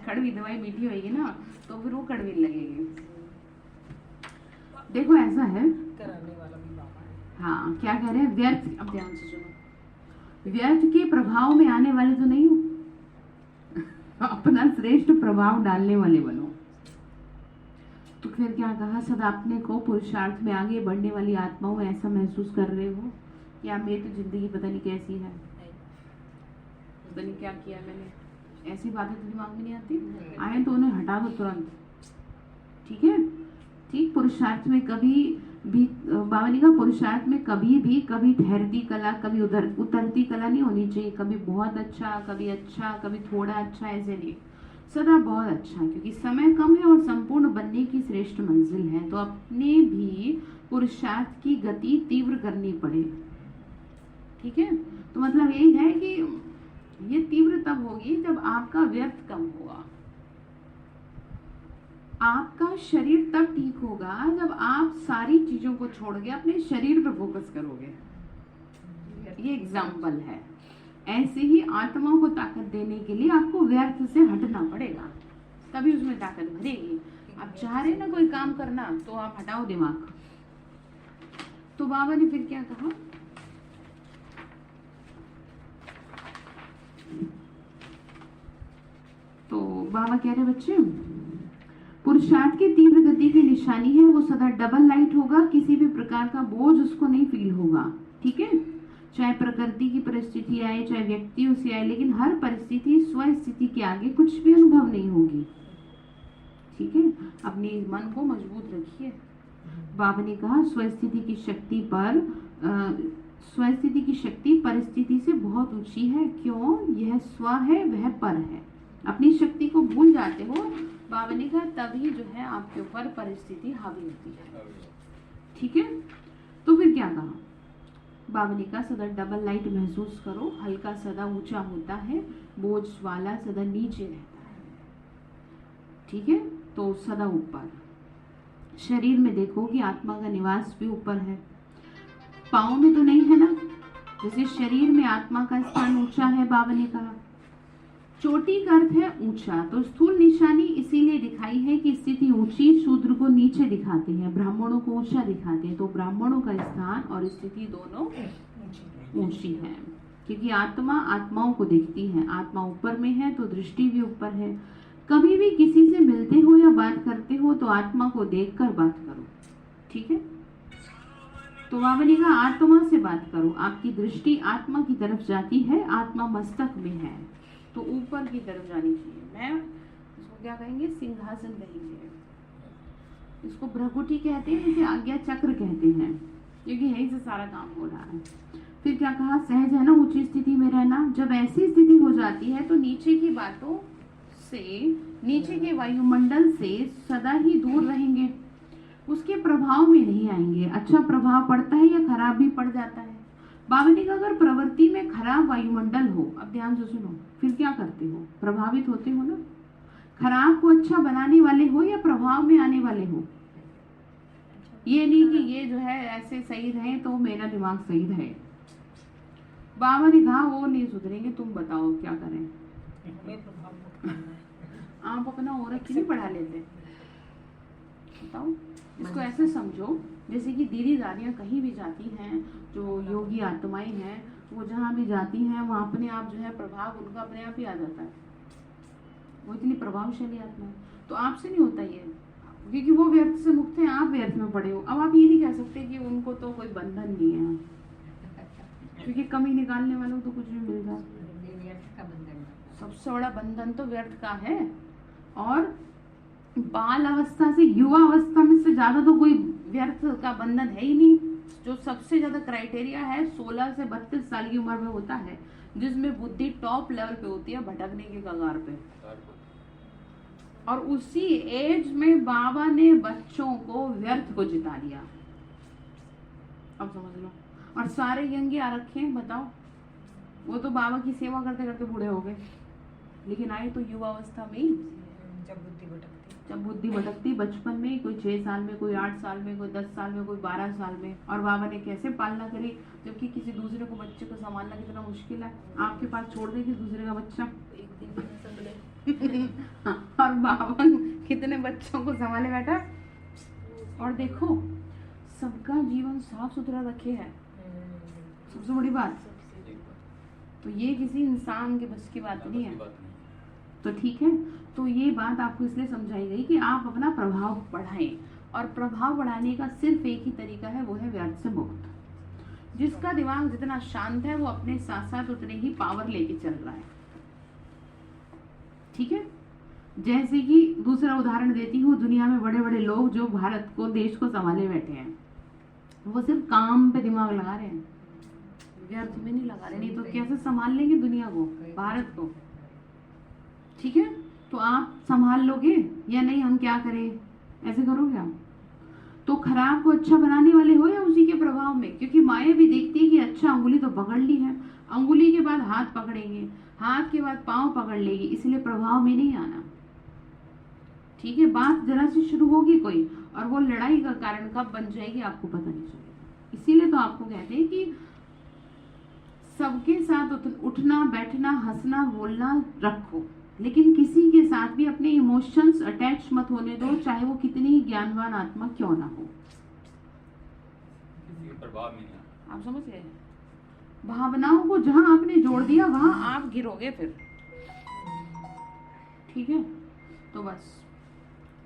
कड़वी दवाई मीठी होगी ना, तो फिर वो कड़वी लगेगी। देखो ऐसा है, कराने वाला भी बाबा है। हाँ क्या कह रहे हैं, व्यर्थ, अब ध्यान से सुनो, व्यर्थ के प्रभाव में आने वाले तो नहीं हो, अपना श्रेष्ठ प्रभाव डालने वाले बनो। तो फिर क्या कहा, सदा अपने को पुरुषार्थ में आगे बढ़ने वाली आत्माओं में ऐसा महसूस कर रहे हो या मेरी तो जिंदगी पता नहीं कैसी है, पता नहीं क्या किया मैंने, ऐसी बातें तो दिमाग में नहीं आती, आए तो उन्हें हटा दो तुरंत। ठीक है, ठीक। पुरुषार्थ में कभी भी, बाबा ने कहा पुरुषार्थ में कभी भी, कभी ठहरती कला, कभी उतरती कला नहीं होनी चाहिए। कभी बहुत अच्छा, कभी थोड़ा अच्छा, ऐसे नहीं, सदा बहुत अच्छा, क्योंकि समय कम है और संपूर्ण बनने की श्रेष्ठ मंजिल है। तो अपने भी पुरुषार्थ की गति तीव्र करनी पड़े। ठीक है, तो मतलब यही है कि ये तीव्र तब होगी जब आपका व्यर्थ कम होगा। आपका शरीर तब ठीक होगा जब आप सारी चीजों को छोड़ के अपने शरीर पर फोकस करोगे। ये एग्जाम्पल है। ऐसे ही आत्मा को ताकत देने के लिए आपको व्यर्थ से हटना पड़ेगा, तभी उसमें ताकत भरेगी। आप चाह रहे ना कोई काम करना, तो आप हटाओ दिमाग। तो बाबा ने फिर क्या कहा, तो बाबा कह रहे बच्चे, पुरुषार्थ की तीव्र गति की निशानी है वो सदा डबल लाइट होगा, किसी भी प्रकार का बोझ उसको नहीं फील होगा। ठीक है, चाहे प्रकृति की परिस्थिति आए, चाहे व्यक्तियों से आए, लेकिन हर परिस्थिति स्व स्थिति के आगे कुछ भी अनुभव नहीं होगी। ठीक है, अपने मन को मजबूत रखिए। बाबा ने कहा स्वस्थिति की शक्ति पर स्वस्थिति की शक्ति परिस्थिति से बहुत ऊंची है। क्यों? यह स्व है, वह पर है। अपनी शक्ति को भूल जाते हो, बाबा ने कहा तभी जो है आपके ऊपर परिस्थिति हावी होती है। ठीक है, तो फिर क्या कहा बाबा ने कहा, सदा डबल लाइट महसूस करो। हल्का सदा ऊंचा होता है, बोझ वाला सदा नीचे रहता है। ठीक है, तो सदा ऊपर। शरीर में देखो कि आत्मा का निवास भी ऊपर है, पाँव में तो नहीं है ना। जैसे शरीर में आत्मा का स्थान ऊंचा है, बाबा ने कहा चोटी का अर्थ है ऊंचा, तो स्थूल निशानी इसीलिए दिखाई है कि स्थिति ऊंची शूद्र को नीचे दिखाते हैं, ब्राह्मणों को ऊंचा दिखाते हैं। तो ब्राह्मणों का स्थान और स्थिति दोनों ऊंची है, क्योंकि आत्मा आत्माओं को देखती है। आत्मा ऊपर में है तो दृष्टि भी ऊपर है। कभी भी किसी से मिलते हो या बात करते हो तो आत्मा को देखकर बात करो। ठीक है, तो बाबा ने कहा आत्मा से बात करो। आपकी दृष्टि आत्मा की तरफ जाती है, आत्मा मस्तक में है तो ऊपर की तरफ जानी चाहिए। मैं इसको क्या कहेंगे, सिंहासन कहेंगे, इसको भ्रकुटी कहते हैं, इसे आज्ञा चक्र कहते हैं, क्योंकि यहीं से सारा काम हो रहा है। फिर क्या कहा, सहज है ना ऊंची स्थिति में रहना। जब ऐसी स्थिति हो जाती है तो नीचे की बातों से, नीचे के वायुमंडल से सदा ही दूर रहेंगे, उसके प्रभाव में नहीं आएंगे। अच्छा प्रभाव पड़ता है या खराब भी पड़ जाता है। बाबा ने कहा अगर प्रवृत्ति में खराब वायुमंडल हो, अब ध्यान से सुनो, फिर क्या करते हो, प्रभावित होते हो ना। खराब को अच्छा बनाने वाले हो या प्रभाव में आने वाले हो। ये नहीं कि ये जो है ऐसे सही रहे तो मेरा दिमाग सही रहे। बाबा ने कहा वो नहीं सुधरेंगे, तुम बताओ क्या करें। हमें प्रभाव मुक्त करना है। आप अपना औरत क्यों नहीं पढ़ा लेते, बताओ। इसको ऐसे समझो जैसे कि दीदी दादियाँ कहीं भी जाती हैं, जो योगी आत्माएं हैं, वो जहाँ भी जाती हैं वहाँ अपने आप जो है प्रभाव उनका अपने आप ही आ जाता है। वो इतनी प्रभावशाली आत्मा है। तो आपसे नहीं होता ये, क्योंकि वो व्यर्थ से मुक्त है, आप व्यर्थ में पड़े हो। अब आप ये नहीं कह सकते कि उनको तो कोई बंधन नहीं है, क्योंकि कमी निकालने वालों को तो कुछ भी मिल जाए। सबसे बड़ा बंधन तो व्यर्थ का है, और बाल अवस्था से युवा अवस्था में से ज्यादा तो कोई व्यर्थ का बंधन है ही नहीं। जो सबसे ज्यादा क्राइटेरिया है 16 से 32 साल की उम्र में होता है, जिसमें बुद्धि टॉप लेवल पे होती है, भटकने के कगार पे। और उसी एज में बाबा ने बच्चों को व्यर्थ को जिता लिया। अब समझ लो। और सारे यंगे आ रखे हैं, बताओ। वो तो बाबा की सेवा करते करते बूढ़े हो गए, लेकिन आए तो युवा अवस्था में ही, जब बुद्धि भटकती बचपन में, कोई 6 साल में, कोई 8 साल में, कोई 10 साल में, कोई 12 साल में। और बाबा ने कैसे पालना करी, जबकि किसी दूसरे को बच्चे को संभालना कितना मुश्किल है। आपके पास छोड़ दे किसी दूसरे का बच्चा, एक दिन भी ना संभले। और बाबा कितने बच्चों को संभाले बैठा। और देखो सबका जीवन साफ सुथरा रखे है, सबसे बड़ी बात। तो ये किसी इंसान के बस की बात नहीं है। तो ठीक है, तो ये बात आपको इसलिए समझाई गई कि आप अपना प्रभाव बढ़ाएं, और प्रभाव बढ़ाने का सिर्फ एक ही तरीका है, वो है व्यर्थ से मुक्त। जिसका दिमाग जितना शांत है वो अपने साथ साथ उतने ही पावर लेके चल रहा है। ठीक है, जैसे कि दूसरा उदाहरण देती हूँ, दुनिया में बड़े बड़े लोग जो भारत को, देश को संभाले बैठे हैं, वो सिर्फ काम पे दिमाग लगा रहे हैं, व्यर्थ में नहीं लगा रहे। नहीं तो कैसे संभाल लेंगे दुनिया को, भारत को। ठीक है, तो आप संभाल लोगे या नहीं, हम क्या करें, ऐसे करोगे आप? तो खराब को अच्छा बनाने वाले हो या उसी के प्रभाव में? क्योंकि माया भी देखती है कि अच्छा अंगुली तो पकड़ ली है, अंगुली के बाद हाथ पकड़ेंगे, हाथ के बाद पांव पकड़ लेगी, इसलिए प्रभाव में नहीं आना। ठीक है, बात जरा से शुरू होगी कोई, और वो लड़ाई का कारण कब बन जाएगी आपको पता नहीं चलेगा। इसीलिए तो आपको कहते हैं कि सबके साथ उठना बैठना हंसना बोलना रखो, लेकिन किसी के साथ भी अपने इमोशंस अटैच मत होने दो, चाहे वो कितनी ही ज्ञानवान आत्मा क्यों ना हो। प्रभाव में नहीं। आप समझ गए? भावनाओं को जहां आपने जोड़ दिया वहां आप गिरोगे फिर। ठीक है, तो बस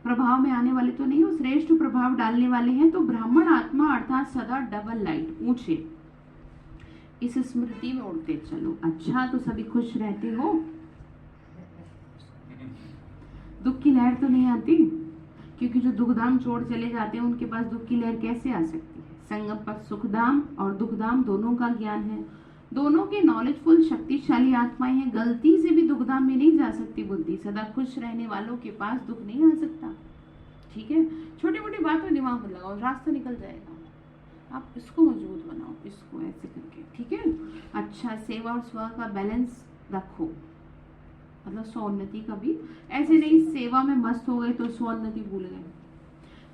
प्रभाव में आने वाले तो नहीं हो, श्रेष्ठ प्रभाव डालने वाले हैं। तो ब्राह्मण आत्मा अर्थात सदा डबल लाइट, ऊंचे, इस स्मृति में उड़ते चलो। अच्छा, तो सभी खुश रहते हो, दुख की लहर तो नहीं आती, क्योंकि जो दुखधाम छोड़ चले जाते हैं उनके पास दुख की लहर कैसे आ सकती है? संगम पर सुखधाम और दुखधाम दोनों का ज्ञान है, दोनों के नॉलेजफुल शक्तिशाली आत्माएं हैं। गलती से भी दुखधाम में नहीं जा सकती बुद्धि। सदा खुश रहने वालों के पास दुख नहीं आ सकता। ठीक है, छोटी मोटी बात में दिमाग मत लगाओ, रास्ता निकल जाएगा। आप इसको मजबूत बनाओ, इसको ऐसे करके। ठीक है, अच्छा, सेवा और स्व का बैलेंस रखो, मतलब स्वोन्नति का भी। ऐसे नहीं सेवा में मस्त हो गए तो स्वोन्नति भूल गए।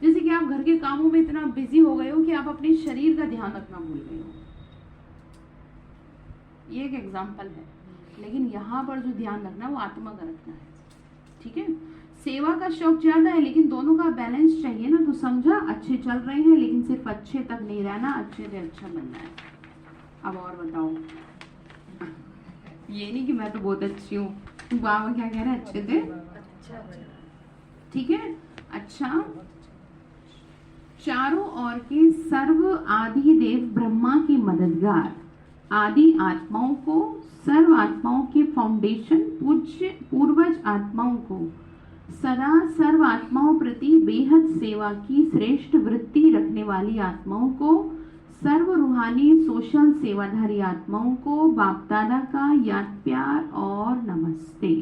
जैसे कि आप घर के कामों में इतना बिजी हो गए हो कि आप अपने शरीर का ध्यान रखना भूल गए हो। ये एक एग्जाम्पल है, लेकिन यहाँ पर जो ध्यान रखना है वो आत्मा का रखना है। ठीक है, सेवा का शौक ज्यादा है, लेकिन दोनों का बैलेंस चाहिए ना। तो समझा, अच्छे चल रहे हैं, लेकिन सिर्फ अच्छे तक नहीं रहना, अच्छे से अच्छा बनना है। अब और बताओ, ये नहीं कि मैं तो बहुत अच्छी हूँ, बाबा क्या कह रहे हैं, अच्छे थे। ठीक है, अच्छा, चारों ओर के सर्व आदि देव ब्रह्मा की मददगार आदि आत्माओं को, सर्व आत्माओं के फाउंडेशन पूज्य पूर्वज आत्माओं को, सदा सर्व आत्माओं प्रति बेहद सेवा की श्रेष्ठ वृत्ति रखने वाली आत्माओं को, सर्व रूहानी सोशल सेवाधारी आत्माओं को बाप दादा का याद प्यार और नमस्ते।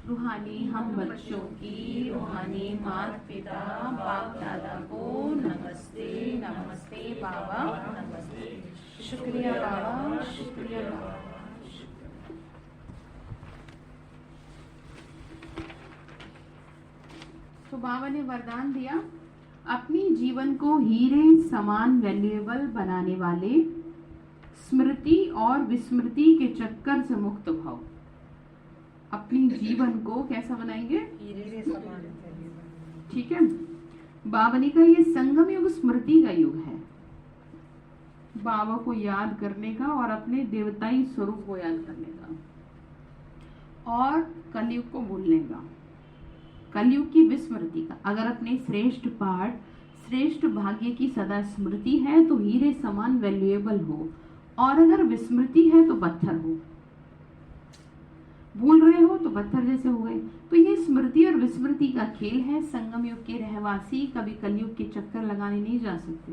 रूहानी हम बच्चों की, रूहानी माता पिता बाप दादा को नमस्ते। नमस्ते बाबा, नमस्ते, शुक्रिया बाबा, शुक्रिया बाबा। तो बाबा ने वरदान दिया, अपनी जीवन को हीरे समान वैल्यूएबल बनाने वाले, स्मृति और विस्मृति के चक्कर से मुक्त भाव। अपनी जीवन को कैसा बनाएंगे? हीरे समान। ठीक है, बाबा ने कहा ये संगम युग स्मृति का युग है, बाबा को याद करने का और अपने देवताई स्वरूप को याद करने का, और कलयुग को भूलने का, कलयुग की विस्मृति का। अगर अपने श्रेष्ठ पाठ, श्रेष्ठ भाग्य की सदा स्मृति है तो हीरे समान वैल्यूएबल हो, और अगर विस्मृति है तो पत्थर हो। भूल रहे हो तो पत्थर जैसे हो गए। तो ये स्मृति और विस्मृति का खेल है। संगम युग के रहवासी कभी कलयुग के चक्कर लगाने नहीं जा सकते।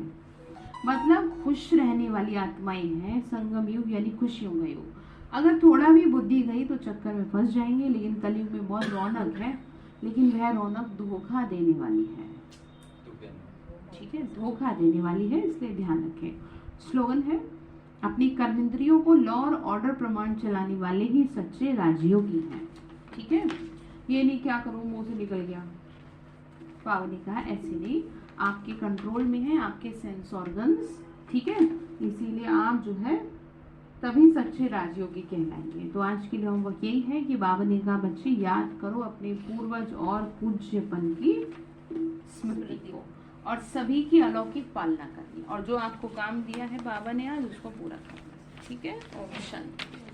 मतलब खुश रहने वाली आत्माएं हैं संगम युग, यानी खुशियों का युग। अगर थोड़ा भी बुद्धि गई तो चक्कर में फंस जाएंगे। लेकिन कलयुग में बहुत रौनक है, लेकिन वह रौनक धोखा देने वाली है। ठीक है, धोखा देने वाली है, इसलिए ध्यान रखें। स्लोगन है, अपनी कर्मेंद्रियों को लॉ और ऑर्डर प्रमाण चलाने वाले ही सच्चे राजयोगी हैं। ठीक है, ये नहीं क्या करूं मुंह से निकल गया। पाव ने कहा ऐसे नहीं, आपके कंट्रोल में है आपके सेंस ऑर्गन्स। ठीक है, इसीलिए आप जो है तभी सच्चे राजयोगी कहलाएंगे। तो आज के लिए होमवर्क यही है कि बाबा ने कहा बच्चे याद करो अपने पूर्वज और पूज्यपन की स्मृति को, और सभी की अलौकिक पालना करनी, और जो आपको काम दिया है बाबा ने आज उसको पूरा करना। ठीक है, ओम शांति।